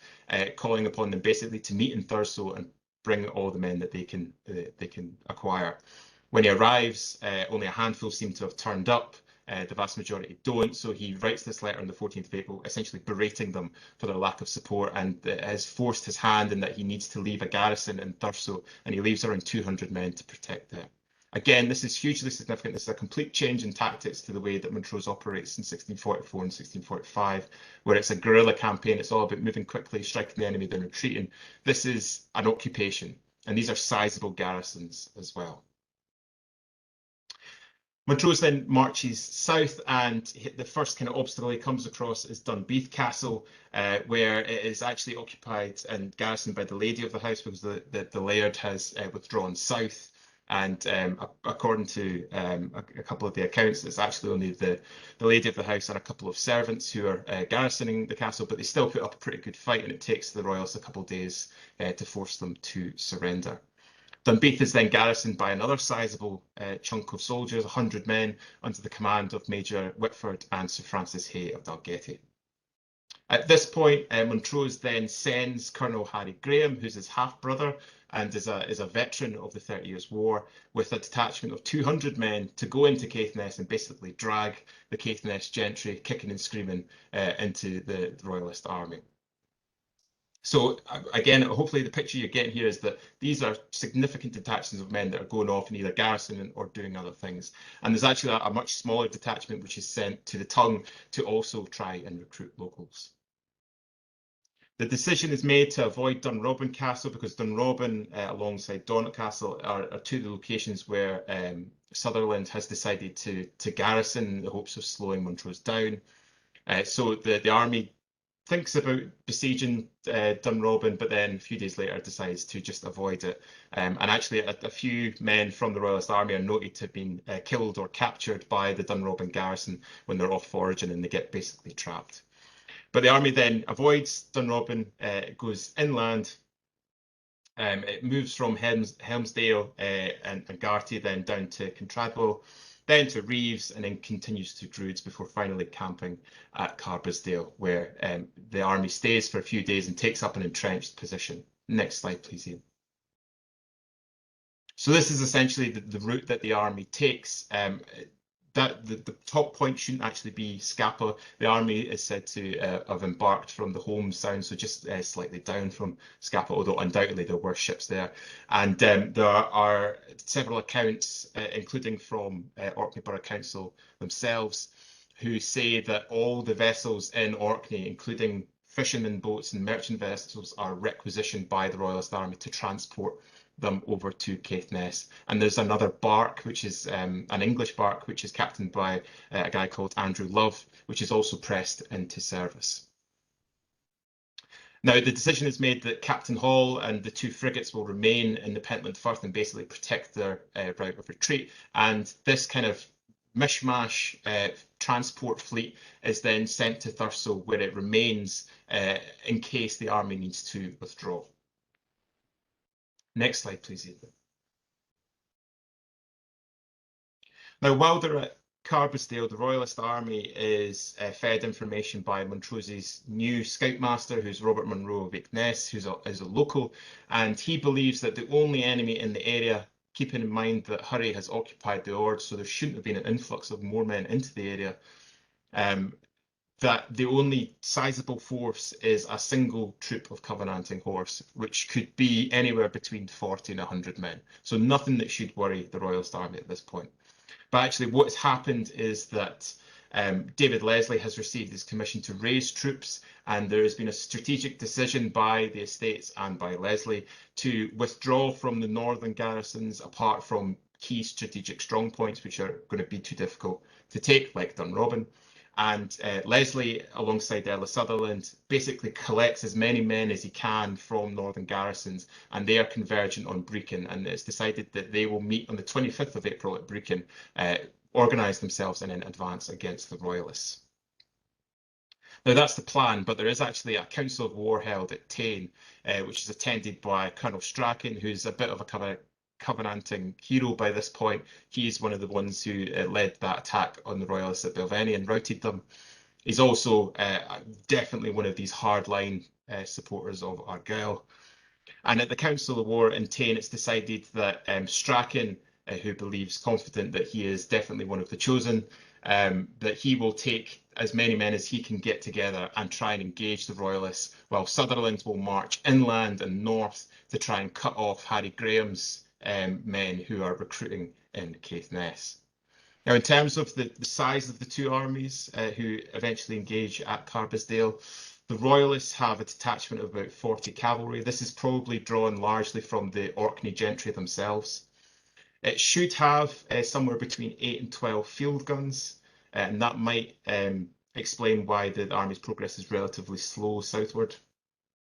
calling upon them basically to meet in Thurso and bring all the men that they can acquire. When he arrives, only a handful seem to have turned up. The vast majority don't, so he writes this letter on the 14th of April, essentially berating them for their lack of support, and has forced his hand in that he needs to leave a garrison in Thurso, and he leaves around 200 men to protect them. Again, this is hugely significant. This is a complete change in tactics to the way that Montrose operates in 1644 and 1645, where it's a guerrilla campaign. It's all about moving quickly, striking the enemy, then retreating. This is an occupation, and these are sizable garrisons as well. Montrose then marches south, and the first kind of obstacle he comes across is Dunbeath Castle, where it is actually occupied and garrisoned by the lady of the house, because the laird has withdrawn south. And according to a couple of the accounts, it's actually only the lady of the house and a couple of servants who are garrisoning the castle, but they still put up a pretty good fight, and it takes the royalists a couple of days to force them to surrender. Dunbeath is then garrisoned by another sizable chunk of soldiers, 100 men, under the command of Major Whitford and Sir Francis Hay of Dalgetty. At this point, Montrose then sends Colonel Harry Graham, who's his half-brother and is a veteran of the 30 Years' War, with a detachment of 200 men to go into Caithness and basically drag the Caithness gentry, kicking and screaming, into the Royalist army. So again, hopefully the picture you're getting here is that these are significant detachments of men that are going off and either garrisoning or doing other things. And there's actually a much smaller detachment which is sent to the Tongue to also try and recruit locals. The decision is made to avoid Dunrobin Castle, because Dunrobin alongside Donnet Castle are two of the locations where Sutherland has decided to garrison in the hopes of slowing Montrose down. So the army thinks about besieging Dunrobin, but then a few days later decides to just avoid it. And actually a few men from the Royalist army are noted to have been killed or captured by the Dunrobin garrison when they're off foraging and they get basically trapped. But the army then avoids Dunrobin, it goes inland, it moves from Helmsdale and Garty then down to Contradwell, then to Reeves, and then continues to Druids before finally camping at Carbisdale, where the army stays for a few days and takes up an entrenched position. Next slide, please, Ian. So this is essentially the route that the army takes. The top point shouldn't actually be Scapa. The army is said to have embarked from the home sound, so just slightly down from Scapa, although undoubtedly there were ships there. And there are several accounts, including from Orkney Borough Council themselves, who say that all the vessels in Orkney, including fishermen boats and merchant vessels, are requisitioned by the Royalist Army to transport them over to Caithness. And there's another bark, which is an English bark, which is captained by a guy called Andrew Love, which is also pressed into service. Now, the decision is made that Captain Hall and the two frigates will remain in the Pentland Firth and basically protect their route of retreat. And this kind of mishmash transport fleet is then sent to Thurso, where it remains in case the army needs to withdraw. Next slide, please, Ethan. Now, while they're at Carbisdale, the Royalist army is fed information by Montrose's new scoutmaster, who's Robert Munro of Caithness, who's a local, and he believes that the only enemy in the area, keeping in mind that Hurry has occupied the Ord, so there shouldn't have been an influx of more men into the area, that the only sizable force is a single troop of Covenanting horse, which could be anywhere between 40 and 100 men. So nothing that should worry the Royalist Army at this point. But actually what has happened is that David Leslie has received his commission to raise troops, and there has been a strategic decision by the estates and by Leslie to withdraw from the northern garrisons apart from key strategic strong points, which are going to be too difficult to take, like Dunrobin. And Leslie, alongside Ella Sutherland, basically collects as many men as he can from northern garrisons, and they are convergent on Brecon. And it's decided that they will meet on the 25th of April at Brecon, organise themselves and then advance against the Royalists. Now that's the plan, but there is actually a council of war held at Tain, which is attended by Colonel Strachan, who's a bit of a Covenanting hero by this point. He's one of the ones who led that attack on the Royalists at Belvenny and routed them. He's also definitely one of these hardline supporters of Argyll. And at the Council of War in Tain, it's decided that Strachan, who believes confident that he is definitely one of the chosen, that he will take as many men as he can get together and try and engage the Royalists, while Sutherland will march inland and north to try and cut off Harry Graham's men who are recruiting in Caithness. Now, in terms of the size of the two armies who eventually engage at Carbisdale, the Royalists have a detachment of about 40 cavalry. This is probably drawn largely from the Orkney gentry themselves. It should have somewhere between 8 and 12 field guns, and that might explain why the army's progress is relatively slow southward.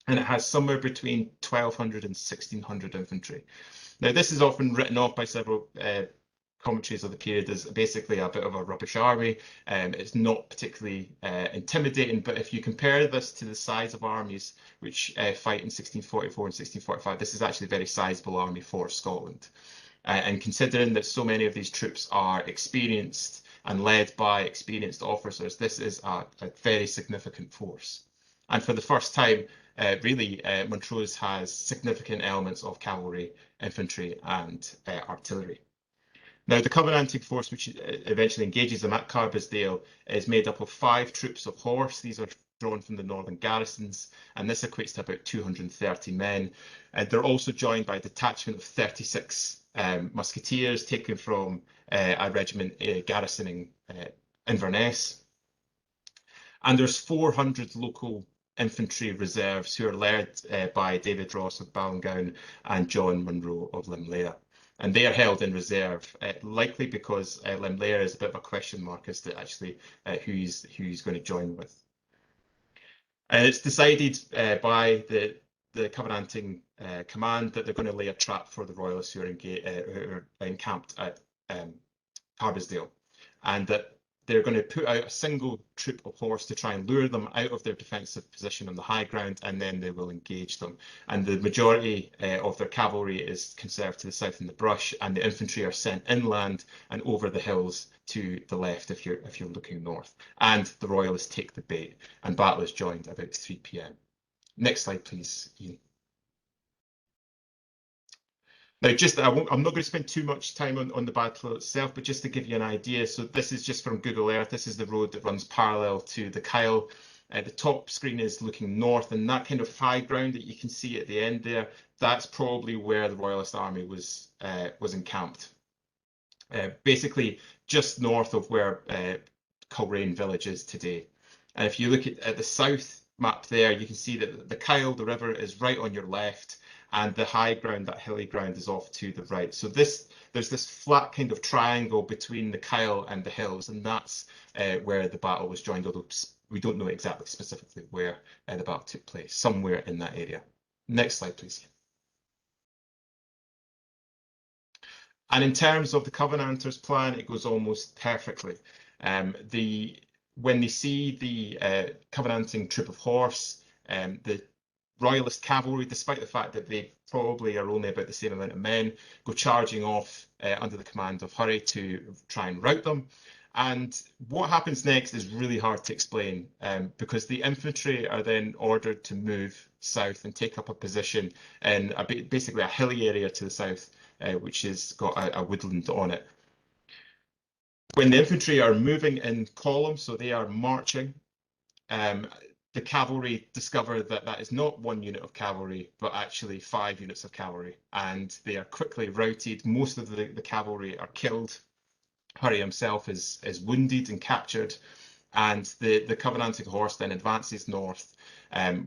And it has somewhere between 1,200 and 1,600 infantry. Now, this is often written off by several commentaries of the period as basically a bit of a rubbish army. It's not particularly intimidating, but if you compare this to the size of armies which fight in 1644 and 1645, this is actually a very sizable army for Scotland. And considering that so many of these troops are experienced and led by experienced officers, this is a very significant force. And for the first time, really, Montrose has significant elements of cavalry, infantry, and artillery. Now, the Covenanting force, which eventually engages them at Carbisdale, is made up of 5 troops of horse. These are drawn from the northern garrisons, and this equates to about 230 men. And they're also joined by a detachment of 36 musketeers taken from a regiment garrisoning Inverness. And there's 400 local infantry reserves who are led by David Ross of Ballingown and John Munro of Limlair. And they are held in reserve, likely because Limlair is a bit of a question mark as to actually who he's going to join with. And it's decided by the Covenanting command that they're going to lay a trap for the Royalists who are encamped at Carbisdale, and that they're going to put out a single troop of horse to try and lure them out of their defensive position on the high ground, and then they will engage them. And the majority of their cavalry is conserved to the south in the brush, and the infantry are sent inland and over the hills to the left if you're looking north. And the Royalists take the bait, and battle is joined about 3 p.m. Next slide, please, Ian. Now, I'm not going to spend too much time on the battle itself, but just to give you an idea. So this is just from Google Earth. This is the road that runs parallel to the Kyle. The top screen is looking north, and that kind of high ground that you can see at the end there, that's probably where the Royalist army was encamped. Basically, just north of where Coleraine village is today. And if you look at the south map there, you can see that the Kyle, the river, is right on your left, and the high ground, that hilly ground, is off to the right. So there's this flat kind of triangle between the Kyle and the hills, and that's where the battle was joined, although we don't know exactly specifically where the battle took place, somewhere in that area. Next slide, please. And in terms of the Covenanters' plan, it goes almost perfectly. When they see the Covenanting troop of horse, the Royalist cavalry, despite the fact that they probably are only about the same amount of men, go charging off under the command of Hurry to try and rout them. And what happens next is really hard to explain because the infantry are then ordered to move south and take up a position in basically a hilly area to the south, which has got a woodland on it. When the infantry are moving in column, so they are marching, the cavalry discover that that is not one unit of cavalry, but actually 5 units of cavalry, and they are quickly routed. Most of the cavalry are killed. Hurry himself is wounded and captured, and the Covenanting horse then advances north,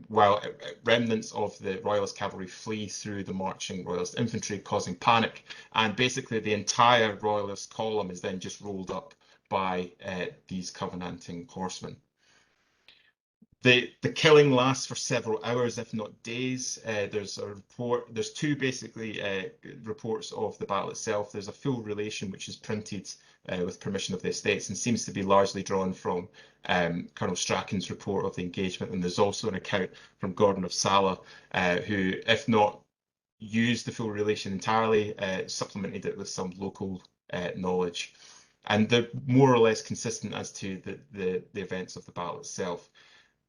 while remnants of the Royalist cavalry flee through the marching Royalist infantry, causing panic, and basically the entire Royalist column is then just rolled up by these Covenanting horsemen. The killing lasts for several hours, if not days. There's a report. There's 2 basically reports of the battle itself. There's a full relation which is printed with permission of the estates and seems to be largely drawn from Colonel Strachan's report of the engagement. And there's also an account from Gordon of Sala, who, if not used the full relation entirely, supplemented it with some local knowledge. And they're more or less consistent as to the events of the battle itself.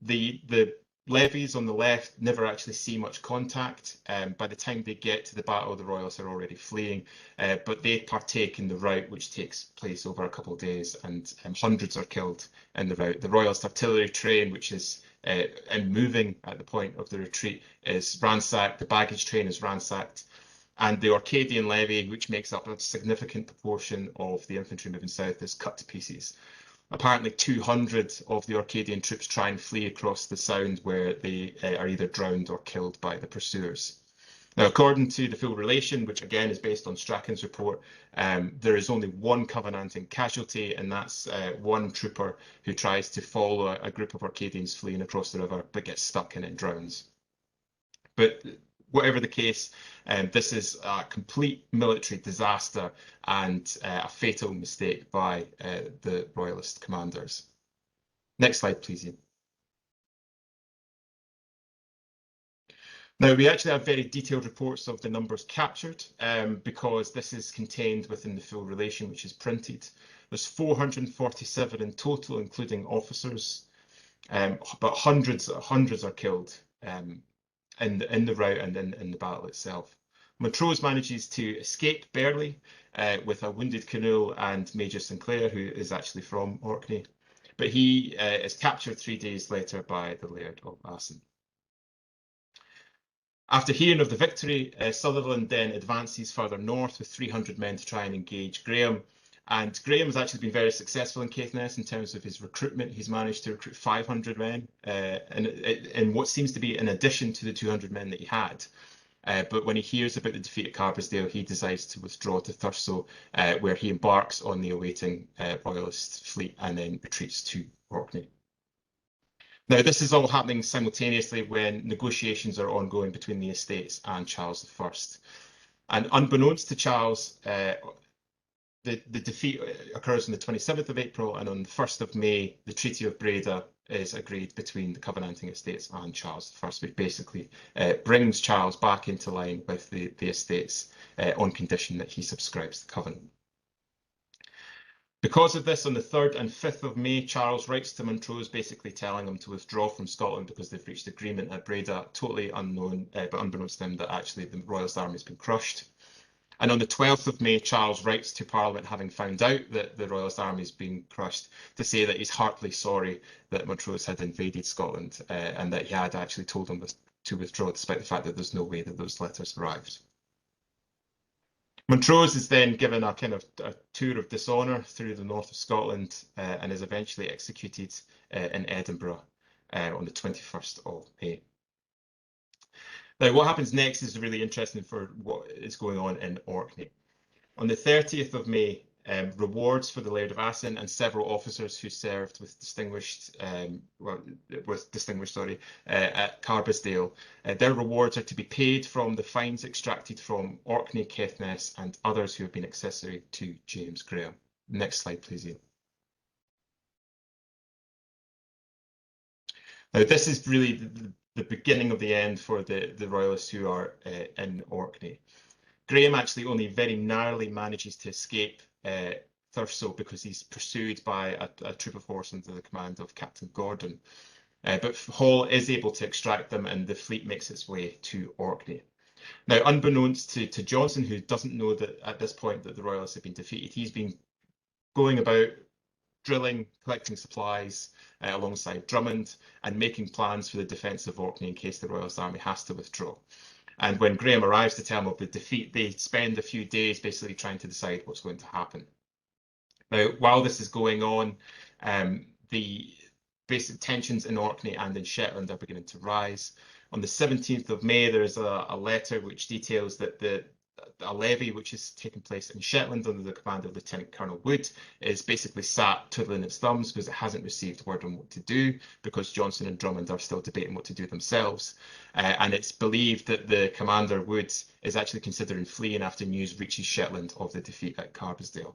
The levies on the left never actually see much contact. By the time they get to the battle, the Royalists are already fleeing, but they partake in the rout, which takes place over a couple of days, and hundreds are killed in the rout. The Royalist artillery train, which is moving at the point of the retreat, is ransacked. The baggage train is ransacked, and the Orcadian levy, which makes up a significant proportion of the infantry moving south, is cut to pieces. Apparently 200 of the Orcadian troops try and flee across the Sound, where they are either drowned or killed by the pursuers. Now, according to the full relation, which again is based on Strachan's report, there is only 1 Covenanting casualty, and that's 1 trooper who tries to follow a group of Orcadians fleeing across the river, but gets stuck and then drowns. But whatever the case, this is a complete military disaster and a fatal mistake by the Royalist commanders. Next slide, please, Ian. Now, we actually have very detailed reports of the numbers captured, because this is contained within the full relation, which is printed. There's 447 in total, including officers, but hundreds are killed in the rout and in the battle itself. Montrose manages to escape barely with a wounded Canule and Major Sinclair, who is actually from Orkney, but he is captured 3 days later by the Laird of Aston. After hearing of the victory, Sutherland then advances further north with 300 men to try and engage Graham. And Graham has actually been very successful in Caithness in terms of his recruitment. He's managed to recruit 500 men, in what seems to be in addition to the 200 men that he had. But when he hears about the defeat at Carbisdale, he decides to withdraw to Thurso, where he embarks on the awaiting Royalist fleet and then retreats to Orkney. Now, this is all happening simultaneously when negotiations are ongoing between the estates and Charles I. And unbeknownst to Charles, the defeat occurs on the 27th of April, and on the 1st of May, the Treaty of Breda is agreed between the Covenanting estates and Charles I, which basically brings Charles back into line with the estates on condition that he subscribes the covenant. Because of this, on the 3rd and 5th of May, Charles writes to Montrose basically telling him to withdraw from Scotland because they've reached agreement at Breda, totally unknown, but unbeknownst to them that actually the Royalist army has been crushed. And on the 12th of May, Charles writes to Parliament, having found out that the Royalist army has been crushed, to say that he's heartily sorry that Montrose had invaded Scotland and that he had actually told him to withdraw, despite the fact that there's no way that those letters arrived. Montrose is then given a kind of a tour of dishonour through the north of Scotland and is eventually executed in Edinburgh on the 21st of May. Now, what happens next is really interesting for what is going on in Orkney. On the 30th of May, rewards for the Laird of Aston and several officers who served with distinguished, at Carbisdale, their rewards are to be paid from the fines extracted from Orkney, Caithness, and others who have been accessory to James Graham. Next slide, please, Ian. Now, this is really the beginning of the end for the Royalists who are in Orkney. Graham actually only very narrowly manages to escape Thurso because he's pursued by a troop of horse under the command of Captain Gordon. But Hall is able to extract them, and the fleet makes its way to Orkney. Now, unbeknownst to Johnson, who doesn't know that at this point that the Royalists have been defeated, he's been going about drilling, collecting supplies alongside Drummond, and making plans for the defence of Orkney in case the Royalist army has to withdraw. And when Graham arrives to tell him of the defeat, they spend a few days basically trying to decide what's going to happen. Now, while this is going on, the basic tensions in Orkney and in Shetland are beginning to rise. On the 17th of May, there's a letter which details that a levy which has taken place in Shetland under the command of Lieutenant Colonel Wood is basically sat twiddling its thumbs because it hasn't received word on what to do, because Johnson and Drummond are still debating what to do themselves. And it's believed that the commander, Wood, is actually considering fleeing after news reaches Shetland of the defeat at Carbisdale.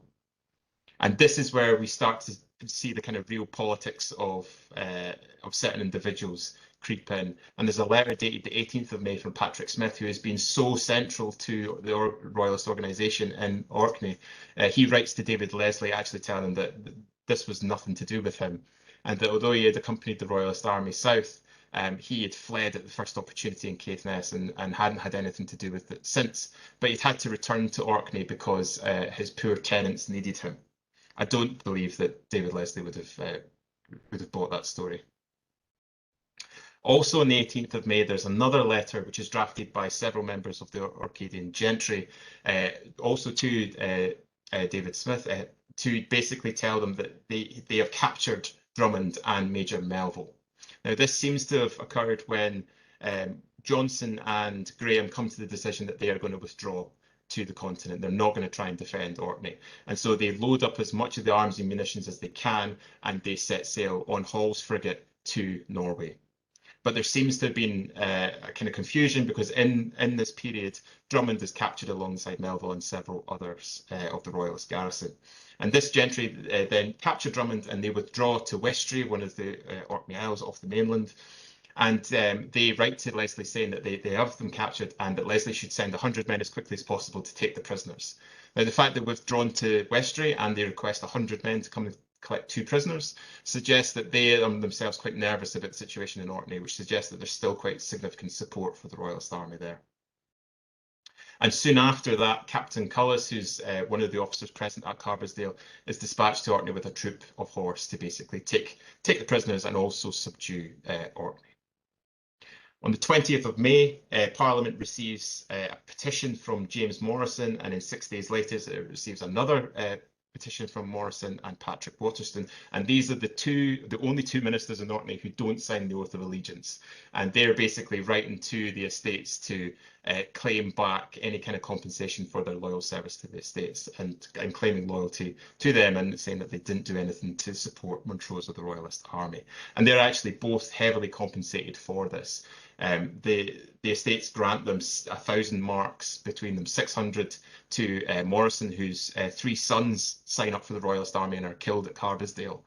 And this is where we start to see the kind of real politics of certain individuals creep in. And there's a letter dated the 18th of May from Patrick Smith, who has been so central to the Royalist organisation in Orkney. He writes to David Leslie, actually telling him that this was nothing to do with him, and that although he had accompanied the Royalist army south, he had fled at the first opportunity in Caithness and hadn't had anything to do with it since. But he'd had to return to Orkney because his poor tenants needed him. I don't believe that David Leslie would have bought that story. Also on the 18th of May, there's another letter which is drafted by several members of the Orcadian gentry, also to David Smith, to basically tell them that they have captured Drummond and Major Melville. Now, this seems to have occurred when Johnson and Graham come to the decision that they are going to withdraw to the continent. They're not going to try and defend Orkney. And so they load up as much of the arms and munitions as they can, and they set sail on Hall's frigate to Norway. But there seems to have been a kind of confusion, because in this period, Drummond is captured alongside Melville and several others of the Royalist garrison. And this gentry then capture Drummond, and they withdraw to Westray, one of the Orkney Isles off the mainland. And they write to Leslie saying that they have them captured, and that Leslie should send 100 men as quickly as possible to take the prisoners. Now, the fact that we've withdrawn to Westray and they request 100 men to come and collect 2 prisoners suggests that they are themselves quite nervous about the situation in Orkney, which suggests that there's still quite significant support for the Royalist army there. And soon after that, Captain Cullis, who's one of the officers present at Carbisdale, is dispatched to Orkney with a troop of horse to basically take the prisoners and also subdue Orkney. On the 20th of May, Parliament receives a petition from James Morrison, and in 6 days later it receives another petition from Morrison and Patrick Waterston, and these are the only 2 ministers in Orkney who don't sign the Oath of Allegiance, and they're basically writing to the estates to claim back any kind of compensation for their loyal service to the estates, and claiming loyalty to them, and saying that they didn't do anything to support Montrose or the Royalist army. And they're actually both heavily compensated for this. The estates grant them 1,000 marks, between them 600 to Morrison, whose 3 sons sign up for the Royalist army and are killed at Carbisdale,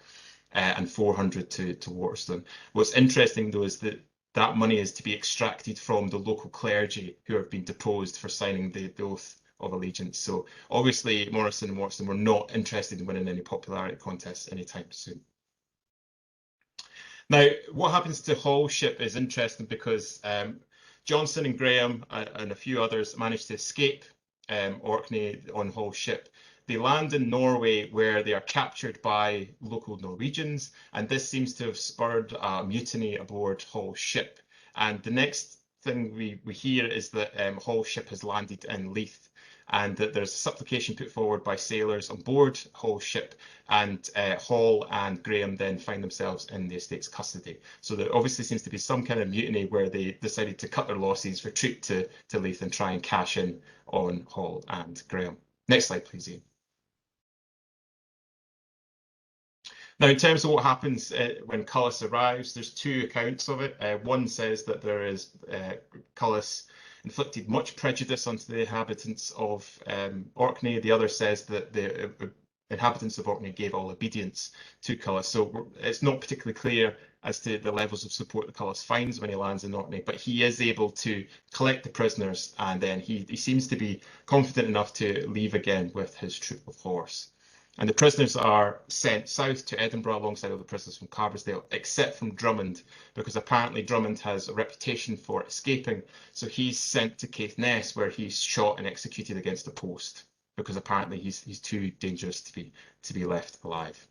and 400 to Waterston. What's interesting, though, is that money is to be extracted from the local clergy who have been deposed for signing the Oath of Allegiance. So obviously Morrison and Waterston were not interested in winning any popularity contests anytime soon. Now, what happens to Hall's ship is interesting, because Johnson and Graham and a few others managed to escape Orkney on Hall's ship. They land in Norway, where they are captured by local Norwegians, and this seems to have spurred a mutiny aboard Hall's ship. And the next thing we hear is that Hall's ship has landed in Leith, and that there's a supplication put forward by sailors on board Hall's ship, and Hall and Graham then find themselves in the estate's custody. So there obviously seems to be some kind of mutiny where they decided to cut their losses, retreat to Leith, and try and cash in on Hall and Graham. Next slide, please, Ian. Now, in terms of what happens when Cullis arrives, there's 2 accounts of it. One says that there is Cullis inflicted much prejudice onto the inhabitants of Orkney. The other says that the inhabitants of Orkney gave all obedience to Cullis. So it's not particularly clear as to the levels of support that Cullis finds when he lands in Orkney, but he is able to collect the prisoners, and then he seems to be confident enough to leave again with his troop of horse. And the prisoners are sent south to Edinburgh alongside all the prisoners from Carbisdale, except from Drummond, because apparently Drummond has a reputation for escaping. So he's sent to Caithness, where he's shot and executed against a post, because apparently he's too dangerous to be left alive.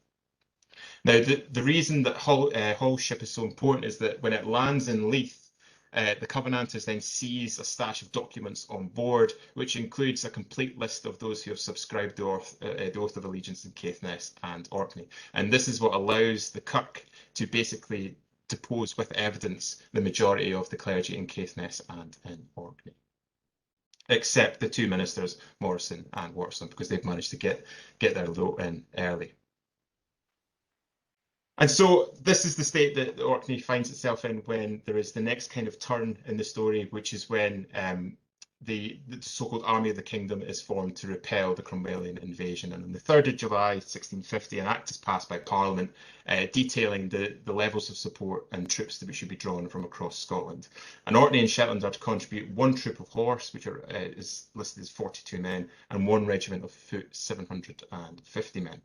Now, the reason that Hull's ship is so important is that when it lands in Leith, the Covenanters then seize a stash of documents on board, which includes a complete list of those who have subscribed the Oath of Allegiance in Caithness and Orkney. And this is what allows the Kirk to basically depose with evidence the majority of the clergy in Caithness and in Orkney, except the two ministers, Morrison and Watson, because they've managed to get their vote in early. And so this is the state that Orkney finds itself in when there is the next kind of turn in the story, which is when the so-called Army of the Kingdom is formed to repel the Cromwellian invasion. And on the 3rd of July 1650, an act is passed by Parliament detailing the levels of support and troops that should be drawn from across Scotland. And Orkney and Shetland are to contribute 1 troop of horse, which is listed as 42 men, and 1 regiment of foot, 750 men.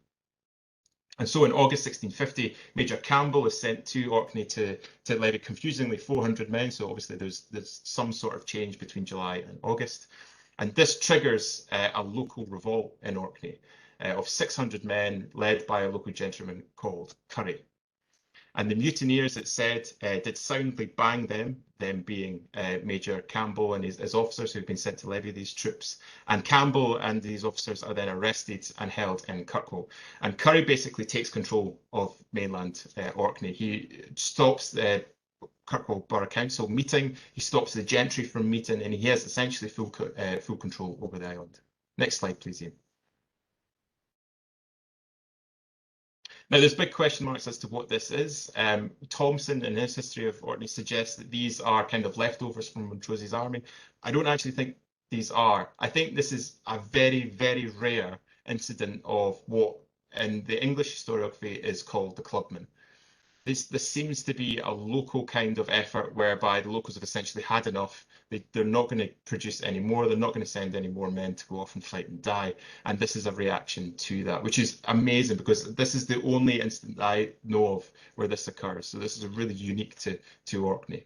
And so in August 1650, Major Campbell is sent to Orkney to levy confusingly 400 men. So obviously there's some sort of change between July and August. And this triggers a local revolt in Orkney of 600 men led by a local gentleman called Currie. And the mutineers, it said, did soundly bang them being Major Campbell and his officers who have been sent to levy these troops. And Campbell and these officers are then arrested and held in Kirkwall. And Currie basically takes control of mainland Orkney. He stops the Kirkwall Borough Council meeting, he stops the gentry from meeting, and he has essentially full control over the island. Next slide, please, Ian. Now, there's big question marks as to what this is. Thomson, in his history of Orkney, suggests that these are kind of leftovers from Montrose's army. I don't actually think these are. I think this is a very, very rare incident of what in the English historiography is called the clubman. This seems to be a local kind of effort whereby the locals have essentially had enough. They're not going to produce any more. They're not going to send any more men to go off and fight and die. And this is a reaction to that, which is amazing because this is the only instance I know of where this occurs. So this is really unique to Orkney.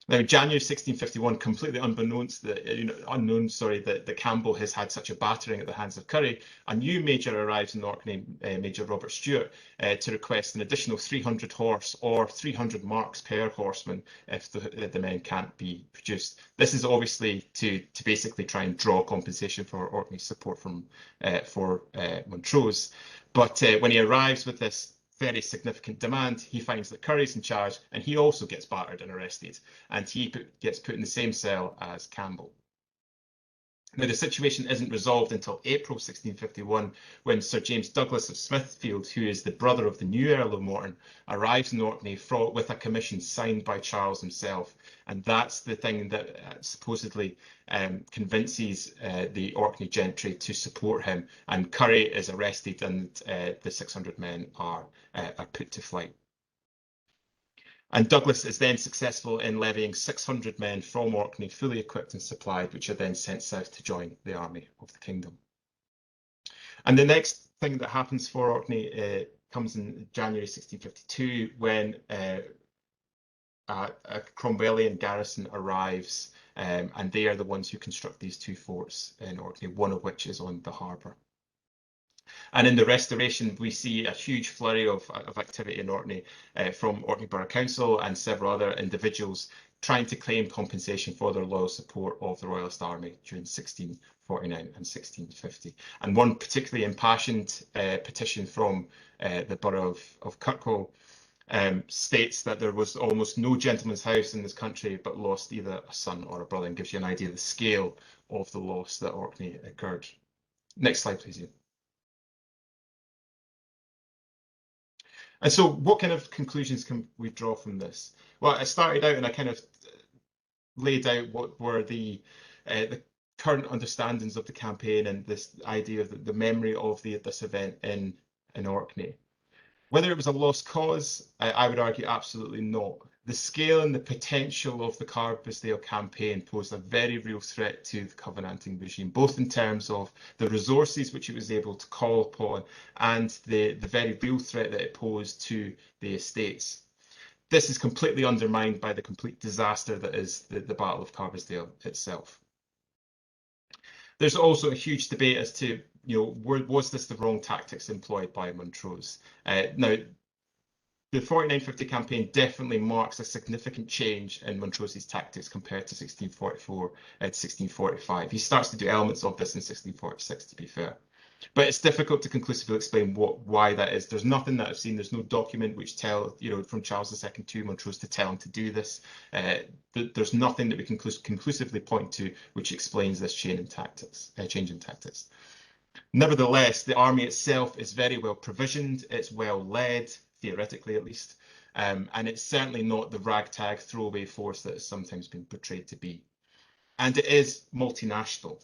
Now, January 1651, completely unknowns that Campbell has had such a battering at the hands of Currie, a new major arrives in Orkney, Major Robert Stewart, to request an additional 300 horse or 300 marks per horseman if the men can't be produced. This is obviously to basically try and draw compensation for Orkney's support for Montrose. But when he arrives with this very significant demand, he finds that Currie's in charge and he also gets battered and arrested, and he gets put in the same cell as Campbell. Now, the situation isn't resolved until April 1651, when Sir James Douglas of Smithfield, who is the brother of the new Earl of Morton, arrives in Orkney with a commission signed by Charles himself. And that's the thing that supposedly convinces the Orkney gentry to support him. And Currie is arrested and the 600 men are put to flight. And Douglas is then successful in levying 600 men from Orkney, fully equipped and supplied, which are then sent south to join the army of the kingdom. And the next thing that happens for Orkney comes in January 1652, when a Cromwellian garrison arrives, and they are the ones who construct these 2 forts in Orkney, one of which is on the harbour. And in the Restoration, we see a huge flurry of activity in Orkney from Orkney Borough Council and several other individuals trying to claim compensation for their loyal support of the Royalist Army during 1649 and 1650. And one particularly impassioned petition from the Borough of Kirkwall states that there was almost no gentleman's house in this country but lost either a son or a brother, and gives you an idea of the scale of the loss that Orkney occurred. Next slide, please, Ian. And so what kind of conclusions can we draw from this? Well, I started out and I kind of laid out what were the current understandings of the campaign and this idea of the memory of this event in Orkney. Whether it was a lost cause, I would argue absolutely not. The scale and the potential of the Carbisdale campaign posed a very real threat to the Covenanting regime, both in terms of the resources which it was able to call upon and the very real threat that it posed to the estates. This is completely undermined by the complete disaster that is the Battle of Carbisdale itself. There's also a huge debate as to, was this the wrong tactics employed by Montrose? Now, the 4950 campaign definitely marks a significant change in Montrose's tactics compared to 1644 and 1645. He starts to do elements of this in 1646, to be fair. But it's difficult to conclusively explain why that is. There's nothing that I've seen. There's no document which tell, from Charles II to Montrose to tell him to do this. There's nothing that we can conclusively point to which explains this change in tactics. Nevertheless, the army itself is very well provisioned. It's well led, theoretically at least, and it's certainly not the ragtag throwaway force that has sometimes been portrayed to be. And it is multinational.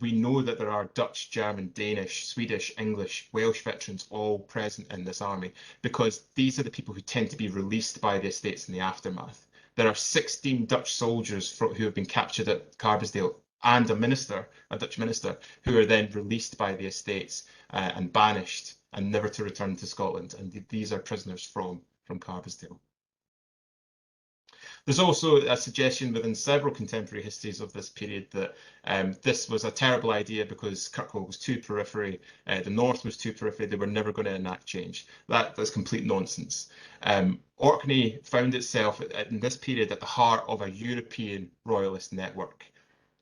We know that there are Dutch, German, Danish, Swedish, English, Welsh veterans all present in this army, because these are the people who tend to be released by the estates in the aftermath. There are 16 Dutch soldiers who have been captured at Carbisdale, and a Dutch minister, who are then released by the estates and banished and never to return to Scotland. And these are prisoners from Carbisdale. There's also a suggestion within several contemporary histories of this period that this was a terrible idea because Kirkwall was too periphery, the north was too periphery, they were never going to enact change. That's complete nonsense. Orkney found itself in this period at the heart of a European royalist network.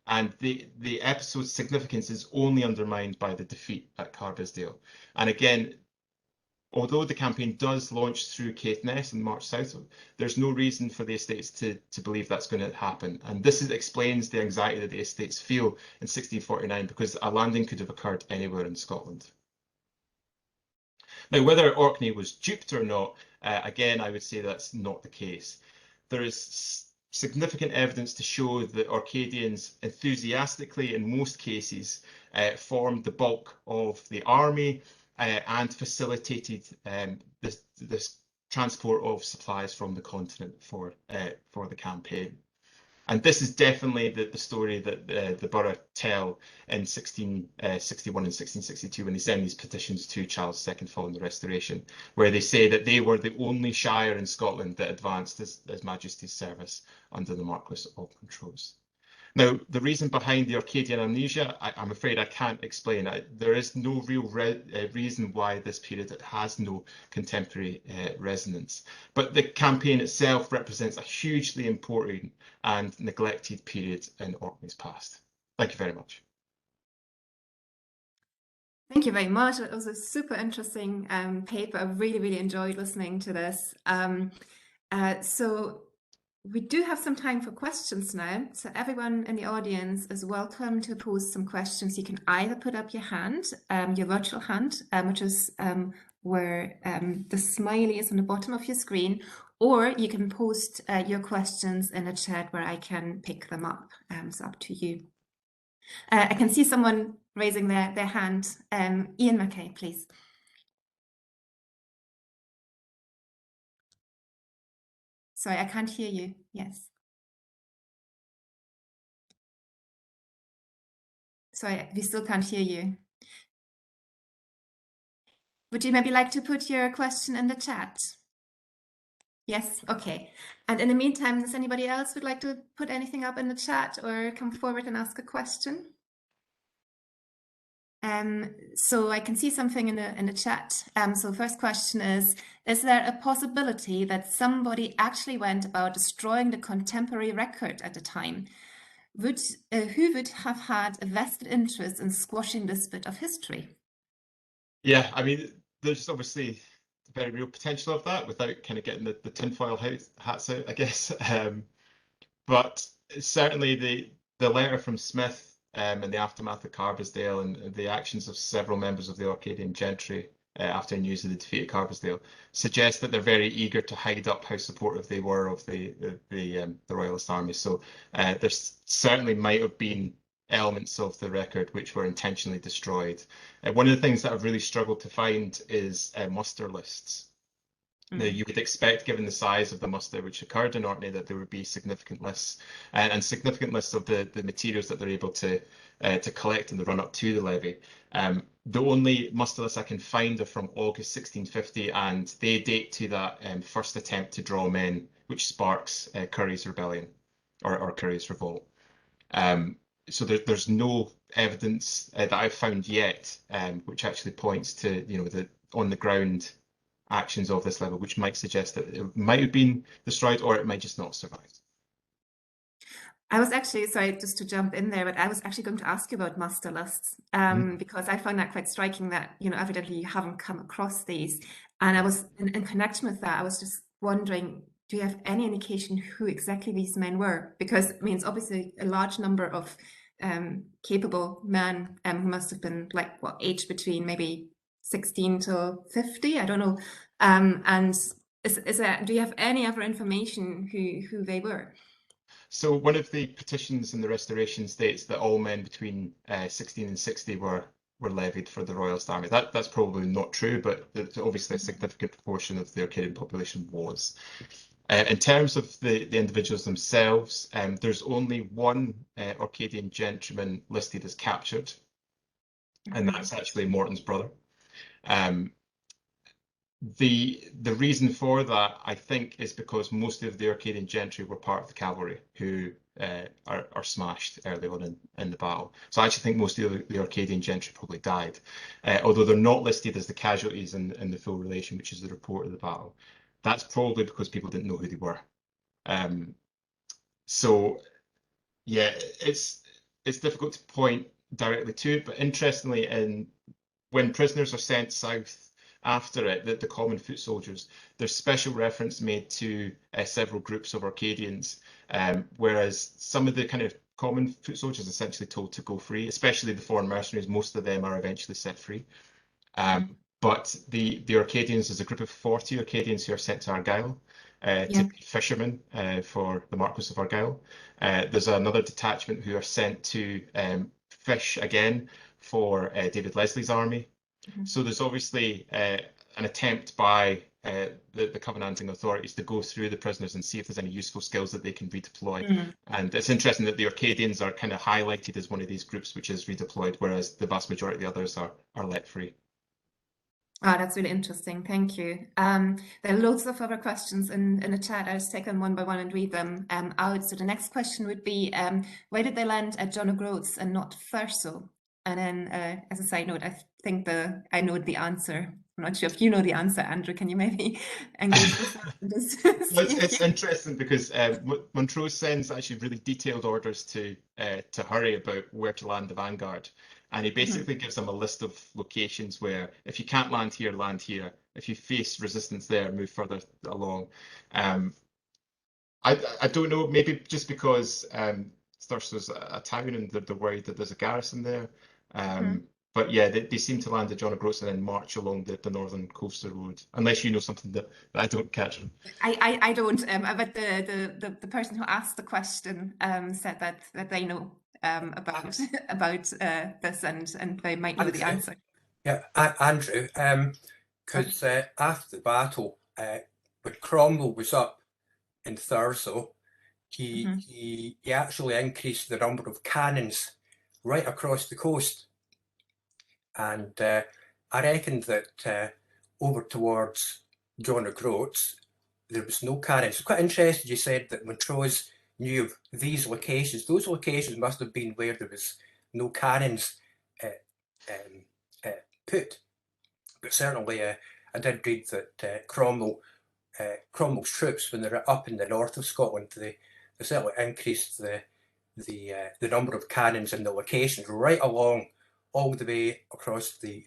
And the episode's significance is only undermined by the defeat at Carbisdale. And again, although the campaign does launch through Caithness and march south, there's no reason for the estates to believe that's going to happen. And this explains the anxiety that the estates feel in 1649, because a landing could have occurred anywhere in Scotland. Now, whether Orkney was duped or not, again, I would say that's not the case. There is significant evidence to show that Orcadians enthusiastically, in most cases, formed the bulk of the army and facilitated this transport of supplies from the continent for the campaign. And this is definitely the story that the borough tell in 1661 and 1662 when they send these petitions to Charles II following the Restoration, where they say that they were the only shire in Scotland that advanced His Majesty's service under the Marquis of Montrose. Now, the reason behind the Orcadian amnesia, I'm afraid I can't explain. There is no real reason why this period has no contemporary resonance. But the campaign itself represents a hugely important and neglected period in Orkney's past. Thank you very much. Thank you very much. It was a super interesting paper. I really, really enjoyed listening to this. So we do have some time for questions now. So everyone in the audience is welcome to pose some questions. You can either put up your hand, your virtual hand, which is where the smiley is on the bottom of your screen, or you can post your questions in the chat where I can pick them up. It's up to you. I can see someone raising their hand. Ian Mackay, please. Sorry, I can't hear you. Yes. Sorry, we still can't hear you. Would you maybe like to put your question in the chat? Yes, okay. And in the meantime, does anybody else would like to put anything up in the chat or come forward and ask a question? So I can see something in the chat. So first question is there a possibility that somebody actually went about destroying the contemporary record at the time? Who would have had a vested interest in squashing this bit of history? Yeah, I mean, there's obviously very real potential of that without kind of getting the tinfoil hats out, I guess. But certainly the letter from Smith in the aftermath of Carbisdale and the actions of several members of the Orcadian gentry after news of the defeat at Carbisdale suggest that they're very eager to hide up how supportive they were of the Royalist army. So there certainly might have been elements of the record which were intentionally destroyed. One of the things that I've really struggled to find is muster lists. Now, you would expect, given the size of the muster which occurred in Orkney, that there would be significant lists and significant lists of the materials that they're able to collect in the run-up to the levy. The only muster lists I can find are from August 1650, and they date to that first attempt to draw men, which sparks Currie's rebellion or Currie's revolt. so there's no evidence that I've found yet, which actually points to, the on the ground actions of this level, which might suggest that it might have been destroyed or it might just not survive. I was actually, sorry, just to jump in there, but I was actually going to ask you about muster lists, because I find that quite striking that, evidently you haven't come across these. And I was, in connection with that, I was just wondering, do you have any indication who exactly these men were? Because, I mean, it's obviously a large number of capable men who must have been, like, what, aged between maybe 16 to 50? I don't know. And do you have any other information who they were? So one of the petitions in the Restoration states that all men between 16 and 60 were levied for the Royalist Army. That's probably not true, but obviously a significant proportion of the Orcadian population was. In terms of the individuals themselves, there's only one Orcadian gentleman listed as captured, and that's actually Morton's brother. The reason for that, I think, is because most of the Orcadian gentry were part of the cavalry who are smashed early on in the battle. So I actually think most of the Orcadian gentry probably died, although they're not listed as the casualties in the full relation, which is the report of the battle. That's probably because people didn't know who they were. So yeah, it's difficult to point directly to it, but interestingly, when prisoners are sent south after it, the common foot soldiers, there's special reference made to several groups of Orcadians, whereas some of the kind of common foot soldiers are essentially told to go free, especially the foreign mercenaries. Most of them are eventually set free. But the Orcadians, there's a group of 40 Orcadians who are sent to Argyll to be fishermen for the Marquis of Argyll. There's another detachment who are sent to fish again for David Leslie's army. So there's obviously an attempt by the Covenanting authorities to go through the prisoners and see if there's any useful skills that they can redeploy. And it's interesting that the Orcadians are kind of highlighted as one of these groups which is redeployed, whereas the vast majority of the others are let free. Oh, that's really interesting. Thank you. There are loads of other questions in the chat. I'll just take them one by one and read them out. So the next question would be, why did they land at John O'Groats and not Thurso? And then, as a side note, I think I know the answer. I'm not sure if you know the answer, Andrew. Can you maybe engage with that? It's interesting because Montrose sends actually really detailed orders to Hurry about where to land the vanguard. And he basically gives them a list of locations where if you can't land here, land here. If you face resistance there, move further along. I don't know, maybe just because Thurso's a town and they're worried that there's a garrison there. But yeah, they seem to land at John O'Groats and then march along the northern coastal road, unless you know something that I don't catch. I don't, but the person who asked the question said that they know about this and they might know the answer. Yeah, Andrew, because after the battle, when Cromwell was up in Thurso, he actually increased the number of cannons right across the coast. And I reckoned that over towards John O'Groats, there was no cannons. It's quite interesting you said that Montrose knew of these locations. Those locations must have been where there was no cannons put. But certainly I did read that Cromwell's troops, when they're up in the north of Scotland, they certainly increased the number of cannons and the locations right along all the way across the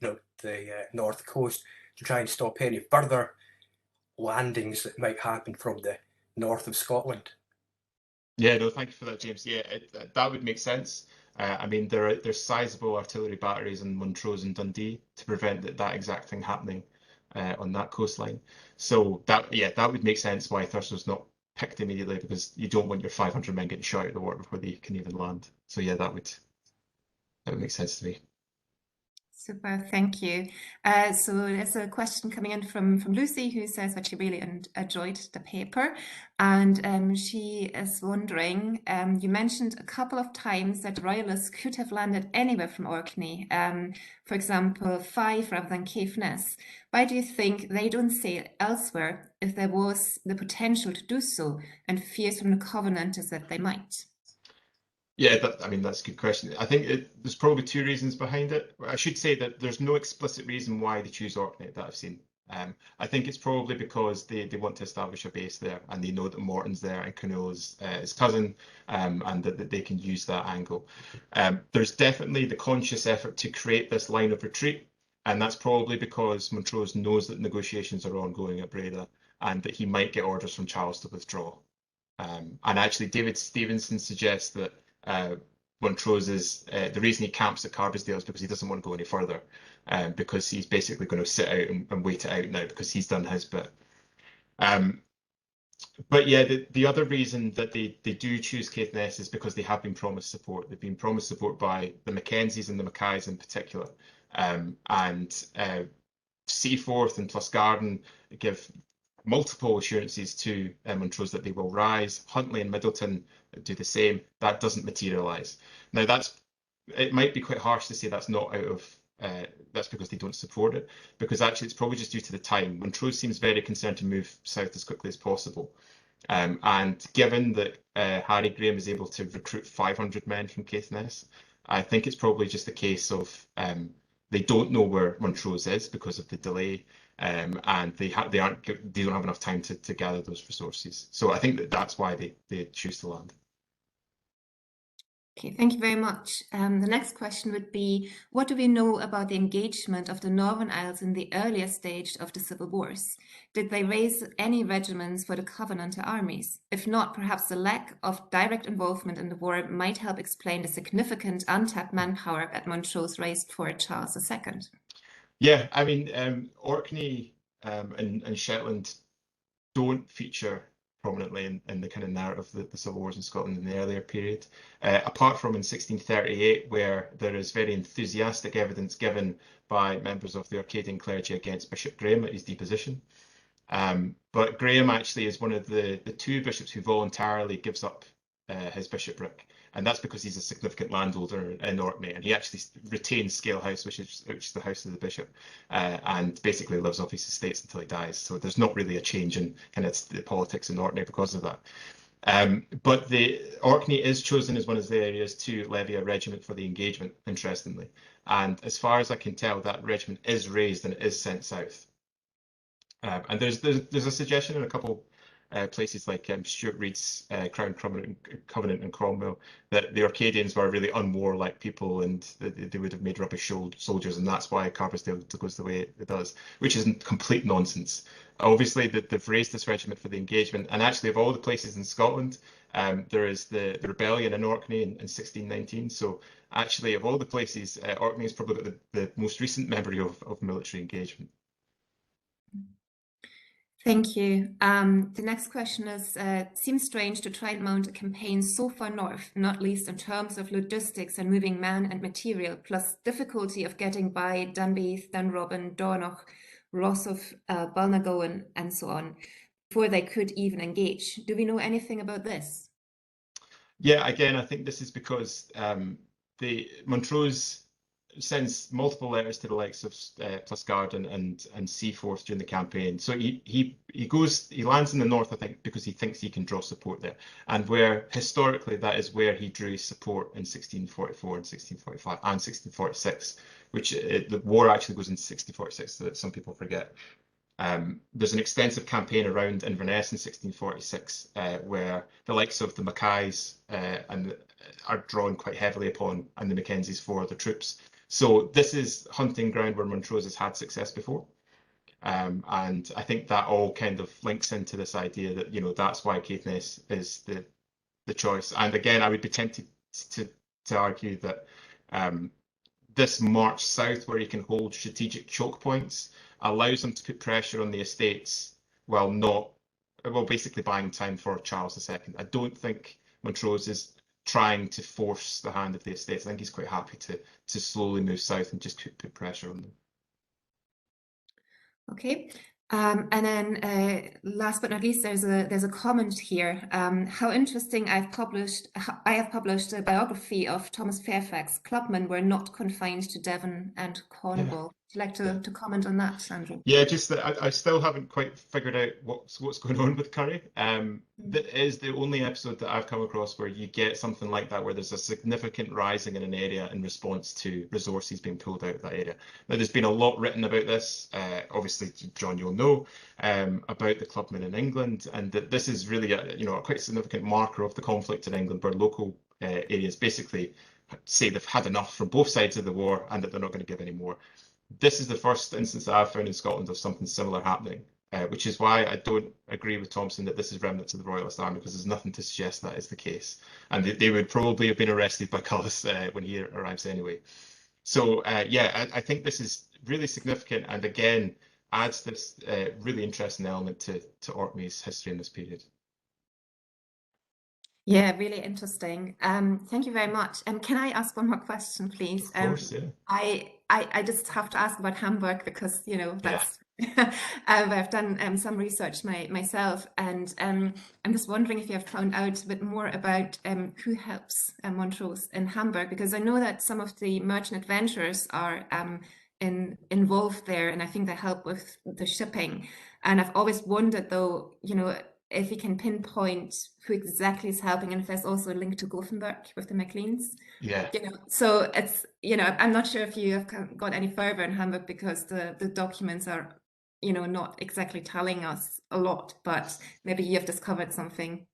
north coast to try and stop any further landings that might happen from the north of Scotland. Yeah, no, thank you for that, James. Yeah, that would make sense. I mean, there's sizable artillery batteries in Montrose and Dundee to prevent that exact thing happening on that coastline. So that would make sense why Thurso's not picked immediately, because you don't want your 500 men getting shot at the water before they can even land. So yeah, that would make sense to me. Super, thank you. So there's a question coming in from Lucy, who says that she really enjoyed the paper, and she is wondering, you mentioned a couple of times that Royalists could have landed anywhere from Orkney, for example, Fife rather than Caithness. Why do you think they don't sail elsewhere if there was the potential to do so, and fears from the Covenanters that they might? Yeah, I mean, that's a good question. I think there's probably two reasons behind it. I should say that there's no explicit reason why they choose Orkney that I've seen. I think it's probably because they want to establish a base there, and they know that Morton's there and Cornwall's his cousin, and that they can use that angle. There's definitely the conscious effort to create this line of retreat, and that's probably because Montrose knows that negotiations are ongoing at Breda, and that he might get orders from Charles to withdraw. And actually, David Stevenson suggests that Montrose is the reason he camps at Carbisdale is because he doesn't want to go any further, because he's basically going to sit out and wait it out now because he's done his bit. But yeah, the other reason that they do choose Caithness is because they have been promised support. They've been promised support by the Mackenzies and the Mackays in particular, and Seaforth and Plusgarden give multiple assurances to Montrose that they will rise. Huntly and Middleton do the same. That doesn't materialise. Now, it might be quite harsh to say that's not out of that's because they don't support it, because actually it's probably just due to the time. Montrose seems very concerned to move south as quickly as possible. And given that Harry Graham is able to recruit 500 men from Caithness, I think it's probably just a case of they don't know where Montrose is because of the delay, and they don't have enough time to gather those resources. So I think that's why they choose to land. Okay, thank you very much. The next question would be, what do we know about the engagement of the Northern Isles in the earlier stage of the civil wars? Did they raise any regiments for the Covenanter armies? If not, perhaps the lack of direct involvement in the war might help explain the significant untapped manpower that Montrose raised for Charles II. Yeah, I mean, Orkney and Shetland don't feature prominently in the kind of narrative of the civil wars in Scotland in the earlier period, apart from in 1638, where there is very enthusiastic evidence given by members of the Orcadian clergy against Bishop Graham at his deposition. But Graham actually is one of the two bishops who voluntarily gives up his bishopric, and that's because he's a significant landholder in Orkney, and he actually retains Scale House, which is the house of the bishop, and basically lives off his estates until he dies. So there's not really a change in kind of the politics in Orkney because of that. But the Orkney is chosen as one of the areas to levy a regiment for the engagement, interestingly. And as far as I can tell, that regiment is raised and it is sent south. And there's a suggestion in a couple places like Stuart Reid's Crown Covenant and Cromwell that the Orcadians were really unwarlike people and they would have made rubbish soldiers, and that's why Carbisdale goes the way it does, which is complete nonsense. Obviously, they've raised this regiment for the engagement, and actually of all the places in Scotland, there is the rebellion in Orkney in 1619. So actually, of all the places, Orkney has probably got the most recent memory of military engagement. Thank you. The next question is, seems strange to try and mount a campaign so far north, not least in terms of logistics and moving man and material, plus difficulty of getting by Dunbeath, Dunrobin, Dornoch, Rossoff, Balnagowan, and so on, before they could even engage. Do we know anything about this? Yeah, again, I think this is because Montrose sends multiple letters to the likes of Plusgarden and Seaforth during the campaign. So he lands in the north, I think, because he thinks he can draw support there, and where historically that is where he drew his support in 1644 and 1645 and 1646, which the war actually goes into 1646, so that some people forget. There's an extensive campaign around Inverness in 1646 where the likes of the Mackays are drawn quite heavily upon, and the Mackenzies for the troops. So this is hunting ground where Montrose has had success before. And I think that all kind of links into this idea that, you know, that's why Caithness is the choice. And again, I would be tempted to argue that this march south, where he can hold strategic choke points, allows him to put pressure on the estates while basically buying time for Charles II. I don't think Montrose is trying to force the hand of the estates. I think he's quite happy to slowly move south and just put pressure on them. Okay. And then last but not least, there's a comment here. How interesting! I have published a biography of Thomas Fairfax. Clubmen were not confined to Devon and Cornwall. you like to comment on that, Andrew? Yeah, just that I still haven't quite figured out what's going on with Curry. That is the only episode that I've come across where you get something like that, where there's a significant rising in an area in response to resources being pulled out of that area. Now, there's been a lot written about this. Obviously, John, you'll know about the clubmen in England, and that this is really a quite significant marker of the conflict in England, where local areas basically say they've had enough from both sides of the war and that they're not going to give any more. This is the first instance that I've found in Scotland of something similar happening, which is why I don't agree with Thompson that this is remnants of the Royalist Army, because there's nothing to suggest that is the case. And they would probably have been arrested by Cullis when he arrives anyway. So yeah, I think this is really significant, and again adds this really interesting element to Orkney's history in this period. Yeah, really interesting. Thank you very much. Can I ask one more question, please? Of course, yeah. I just have to ask about Hamburg because, that's I've done some research myself, and I'm just wondering if you have found out a bit more about who helps Montrose in Hamburg, because I know that some of the merchant adventurers are involved there, and I think they help with the shipping. And I've always wondered, though, if you can pinpoint who exactly is helping, and if there's also a link to Gothenburg with the MacLeans. Yeah. So it's, I'm not sure if you have got any further in Hamburg, because the documents are, not exactly telling us a lot, but maybe you have discovered something.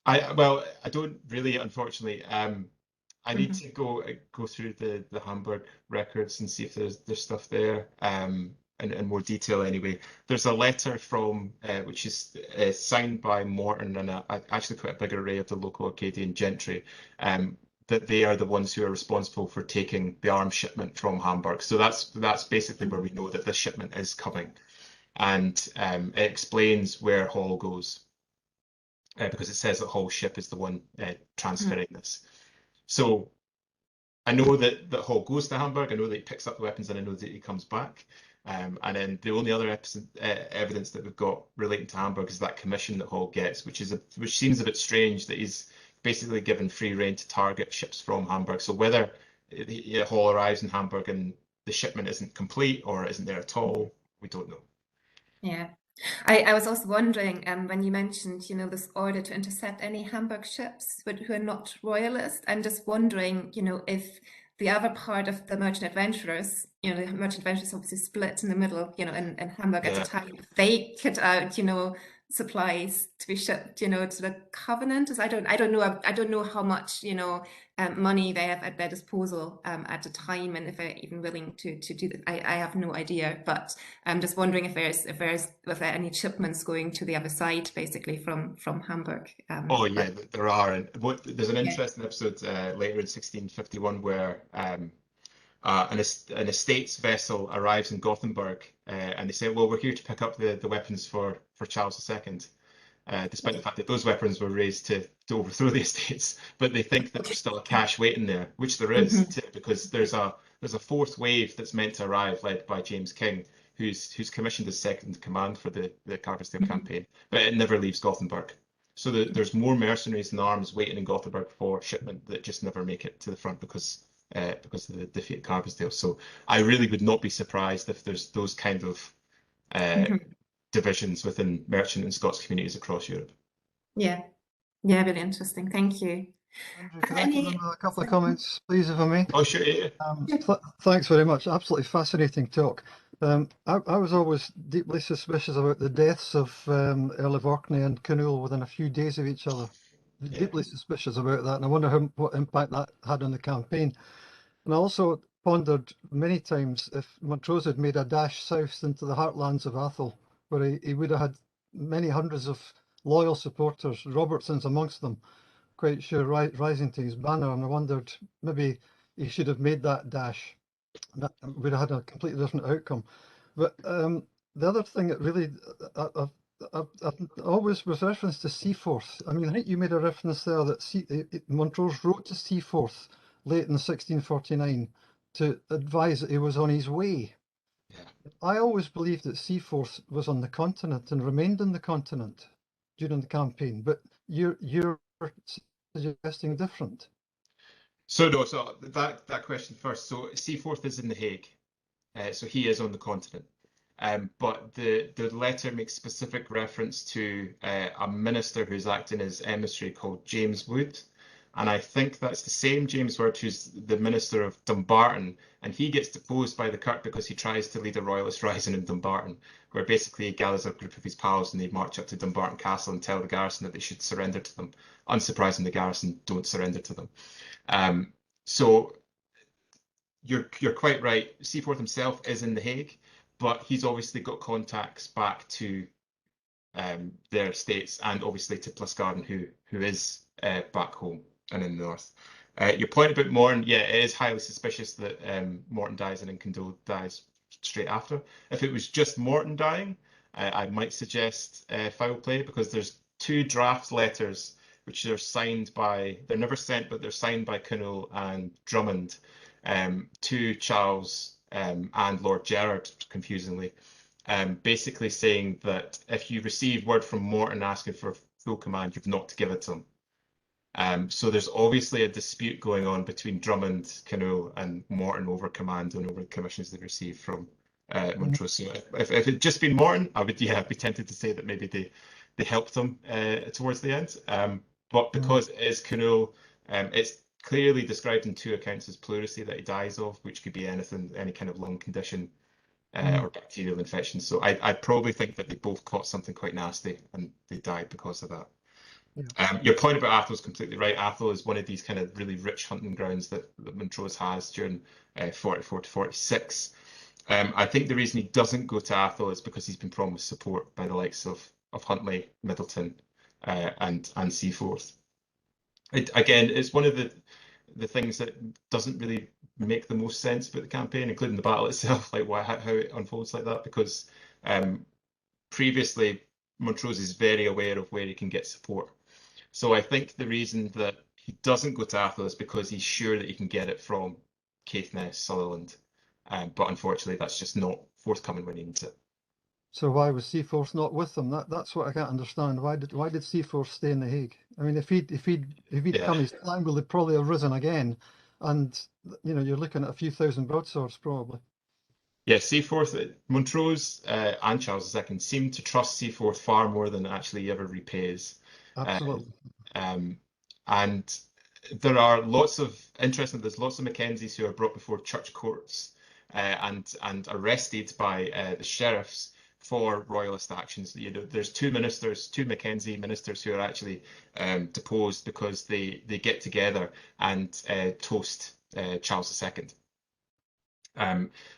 Well, I don't really, unfortunately. I need to go through the Hamburg records and see if there's stuff there. In more detail anyway. There's a letter from, which is signed by Morton and actually quite a big array of the local Arcadian gentry, that they are the ones who are responsible for taking the arms shipment from Hamburg. So that's basically where we know that this shipment is coming. And it explains where Hall goes, because it says that Hall's ship is the one transferring this. So I know that Hall goes to Hamburg, I know that he picks up the weapons, and I know that he comes back. And then the only other evidence that we've got relating to Hamburg is that commission that Hall gets, which seems a bit strange, that he's basically given free rein to target ships from Hamburg. So whether Hall arrives in Hamburg and the shipment isn't complete or isn't there at all, we don't know. Yeah. I was also wondering, when you mentioned, this order to intercept any Hamburg ships who are not royalist, I'm just wondering, if the other part of the merchant adventurers, the merchant adventurers obviously split in the middle, in Hamburg at the time, they cut out, supplies to be shipped, to the Covenant. I don't know how much, money they have at their disposal at the time, and if they're even willing to do that. I have no idea, but I'm just wondering if there any shipments going to the other side, basically from Hamburg. Oh yeah, there are. And there's an interesting episode later in 1651 where an estates vessel arrives in Gothenburg, and they say, well, we're here to pick up the weapons for Charles II, despite the fact that those weapons were raised to overthrow the estates. But they think that there's still a cache waiting there, which there is, because there's a fourth wave that's meant to arrive, led by James King, who's commissioned as second in command for the Carbisdale campaign, but it never leaves Gothenburg. So there's more mercenaries and arms waiting in Gothenburg for shipment that just never make it to the front because of the defeat at Carbisdale. So I really would not be surprised if there's those kind of divisions within merchant and Scots communities across Europe. Yeah, really interesting. Thank you. Andrew, can I give them a couple of comments, please, if I may? Oh, sure, yeah. Thanks very much. Absolutely fascinating talk. I was always deeply suspicious about the deaths of Earl of Orkney and Canule within a few days of each other. Deeply suspicious about that, and I wonder what impact that had on the campaign. And I also pondered many times if Montrose had made a dash south into the heartlands of Athol, where he would have had many hundreds of loyal supporters, Robertson's amongst them, quite sure, rising to his banner. And I wondered maybe he should have made that dash. That would have had a completely different outcome. But the other thing that really I've always was reference to Seaforth. I mean, I think you made a reference there that Montrose wrote to Seaforth late in 1649 to advise that he was on his way. I always believed that Seaforth was on the continent and remained on the continent during the campaign, but you're suggesting different. So no, so that question first. So Seaforth is in The Hague. so he is on the continent. But the letter makes specific reference to a minister who's acting as emissary called James Wood. And I think that's the same James Wood who's the minister of Dumbarton. And he gets deposed by the Kirk because he tries to lead a royalist rising in Dumbarton, where basically he gathers a group of his pals and they march up to Dumbarton Castle and tell the garrison that they should surrender to them. Unsurprisingly, the garrison don't surrender to them. So you're quite right. Seaforth himself is in The Hague, but he's obviously got contacts back to their estates and obviously to Pluscarden, who is back home and in the north. Your point about Morton, yeah, it is highly suspicious that Morton dies and Incandolle dies straight after. If it was just Morton dying, I might suggest foul play, because there's 2 draft letters which are signed by, they're never sent, but they're signed by Cynwal and Drummond to Charles and Lord Gerard, confusingly, basically saying that if you receive word from Morton asking for full command, you've not to give it to him. So there's obviously a dispute going on between Drummond, Cynwal, and Morton over command and over the commissions they received from Montrose. So if it had just been Morton, I would, yeah, be tempted to say that maybe they helped him towards the end. But because it is Cynwal, it's clearly described in 2 accounts as pleurisy that he dies of, which could be anything, any kind of lung condition or bacterial infection. So I probably think that they both caught something quite nasty and they died because of that. Yeah. Your point about Athol is completely right. Athol is one of these kind of really rich hunting grounds that Montrose has during 44 to 46. I think the reason he doesn't go to Athol is because he's been promised support by the likes of Huntly, Middleton, and Seaforth. Again, it's one of the things that doesn't really make the most sense about the campaign, including the battle itself, like how it unfolds like that, because previously Montrose is very aware of where he can get support. So I think the reason that he doesn't go to Athol is because he's sure that he can get it from Caithness, Sutherland, but unfortunately that's just not forthcoming when he needs it. So why was Seaforth not with them? That's what I can't understand. Why did Seaforth stay in The Hague? I mean, if he'd come his time, well, they'd probably have risen again, and you know, you're looking at a few thousand broadswords probably. Yeah, Seaforth, Montrose and Charles II seem to trust Seaforth far more than actually he ever repays. Absolutely. And there are lots of there's lots of Mackenzies who are brought before church courts and arrested by the sheriffs for royalist actions. You know, there's 2 Mackenzie ministers who are actually deposed because they get together and toast Charles II.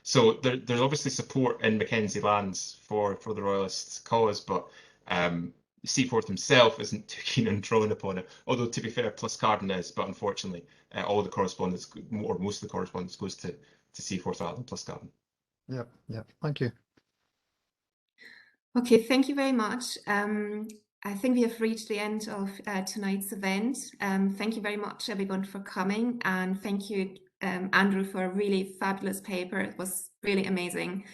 So there's obviously support in Mackenzie lands for the royalist cause, but Seaforth himself isn't too keen on drawing upon it. Although, to be fair, Pluscarden is, but unfortunately, all the correspondence, or most of the correspondence, goes to Seaforth rather than Pluscarden. Yeah, yeah. Thank you. Okay, thank you very much. I think we have reached the end of tonight's event. Thank you very much, everyone, for coming, and thank you, Andrew, for a really fabulous paper. It was really amazing.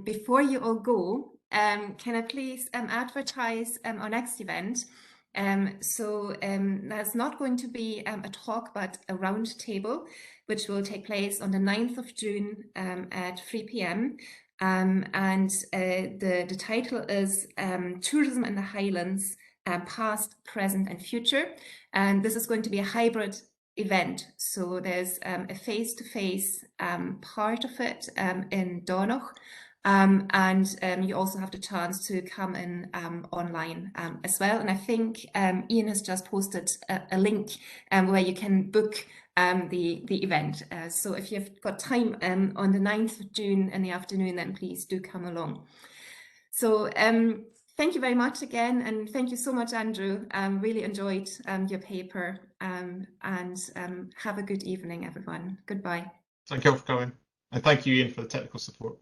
Before you all go, can I please advertise our next event? So there's not going to be a talk, but a round table, which will take place on the 9th of June at 3 p.m. And the title is Tourism in the Highlands, Past, Present and Future. And this is going to be a hybrid event. So there's a face-to-face part of it in Dornoch. And you also have the chance to come in online as well. And I think Ian has just posted a link where you can book the event. So if you've got time on the 9th of June in the afternoon, then please do come along. So thank you very much again, and thank you so much, Andrew. Really enjoyed your paper, and have a good evening, everyone. Goodbye. Thank you all for coming, and thank you, Ian, for the technical support.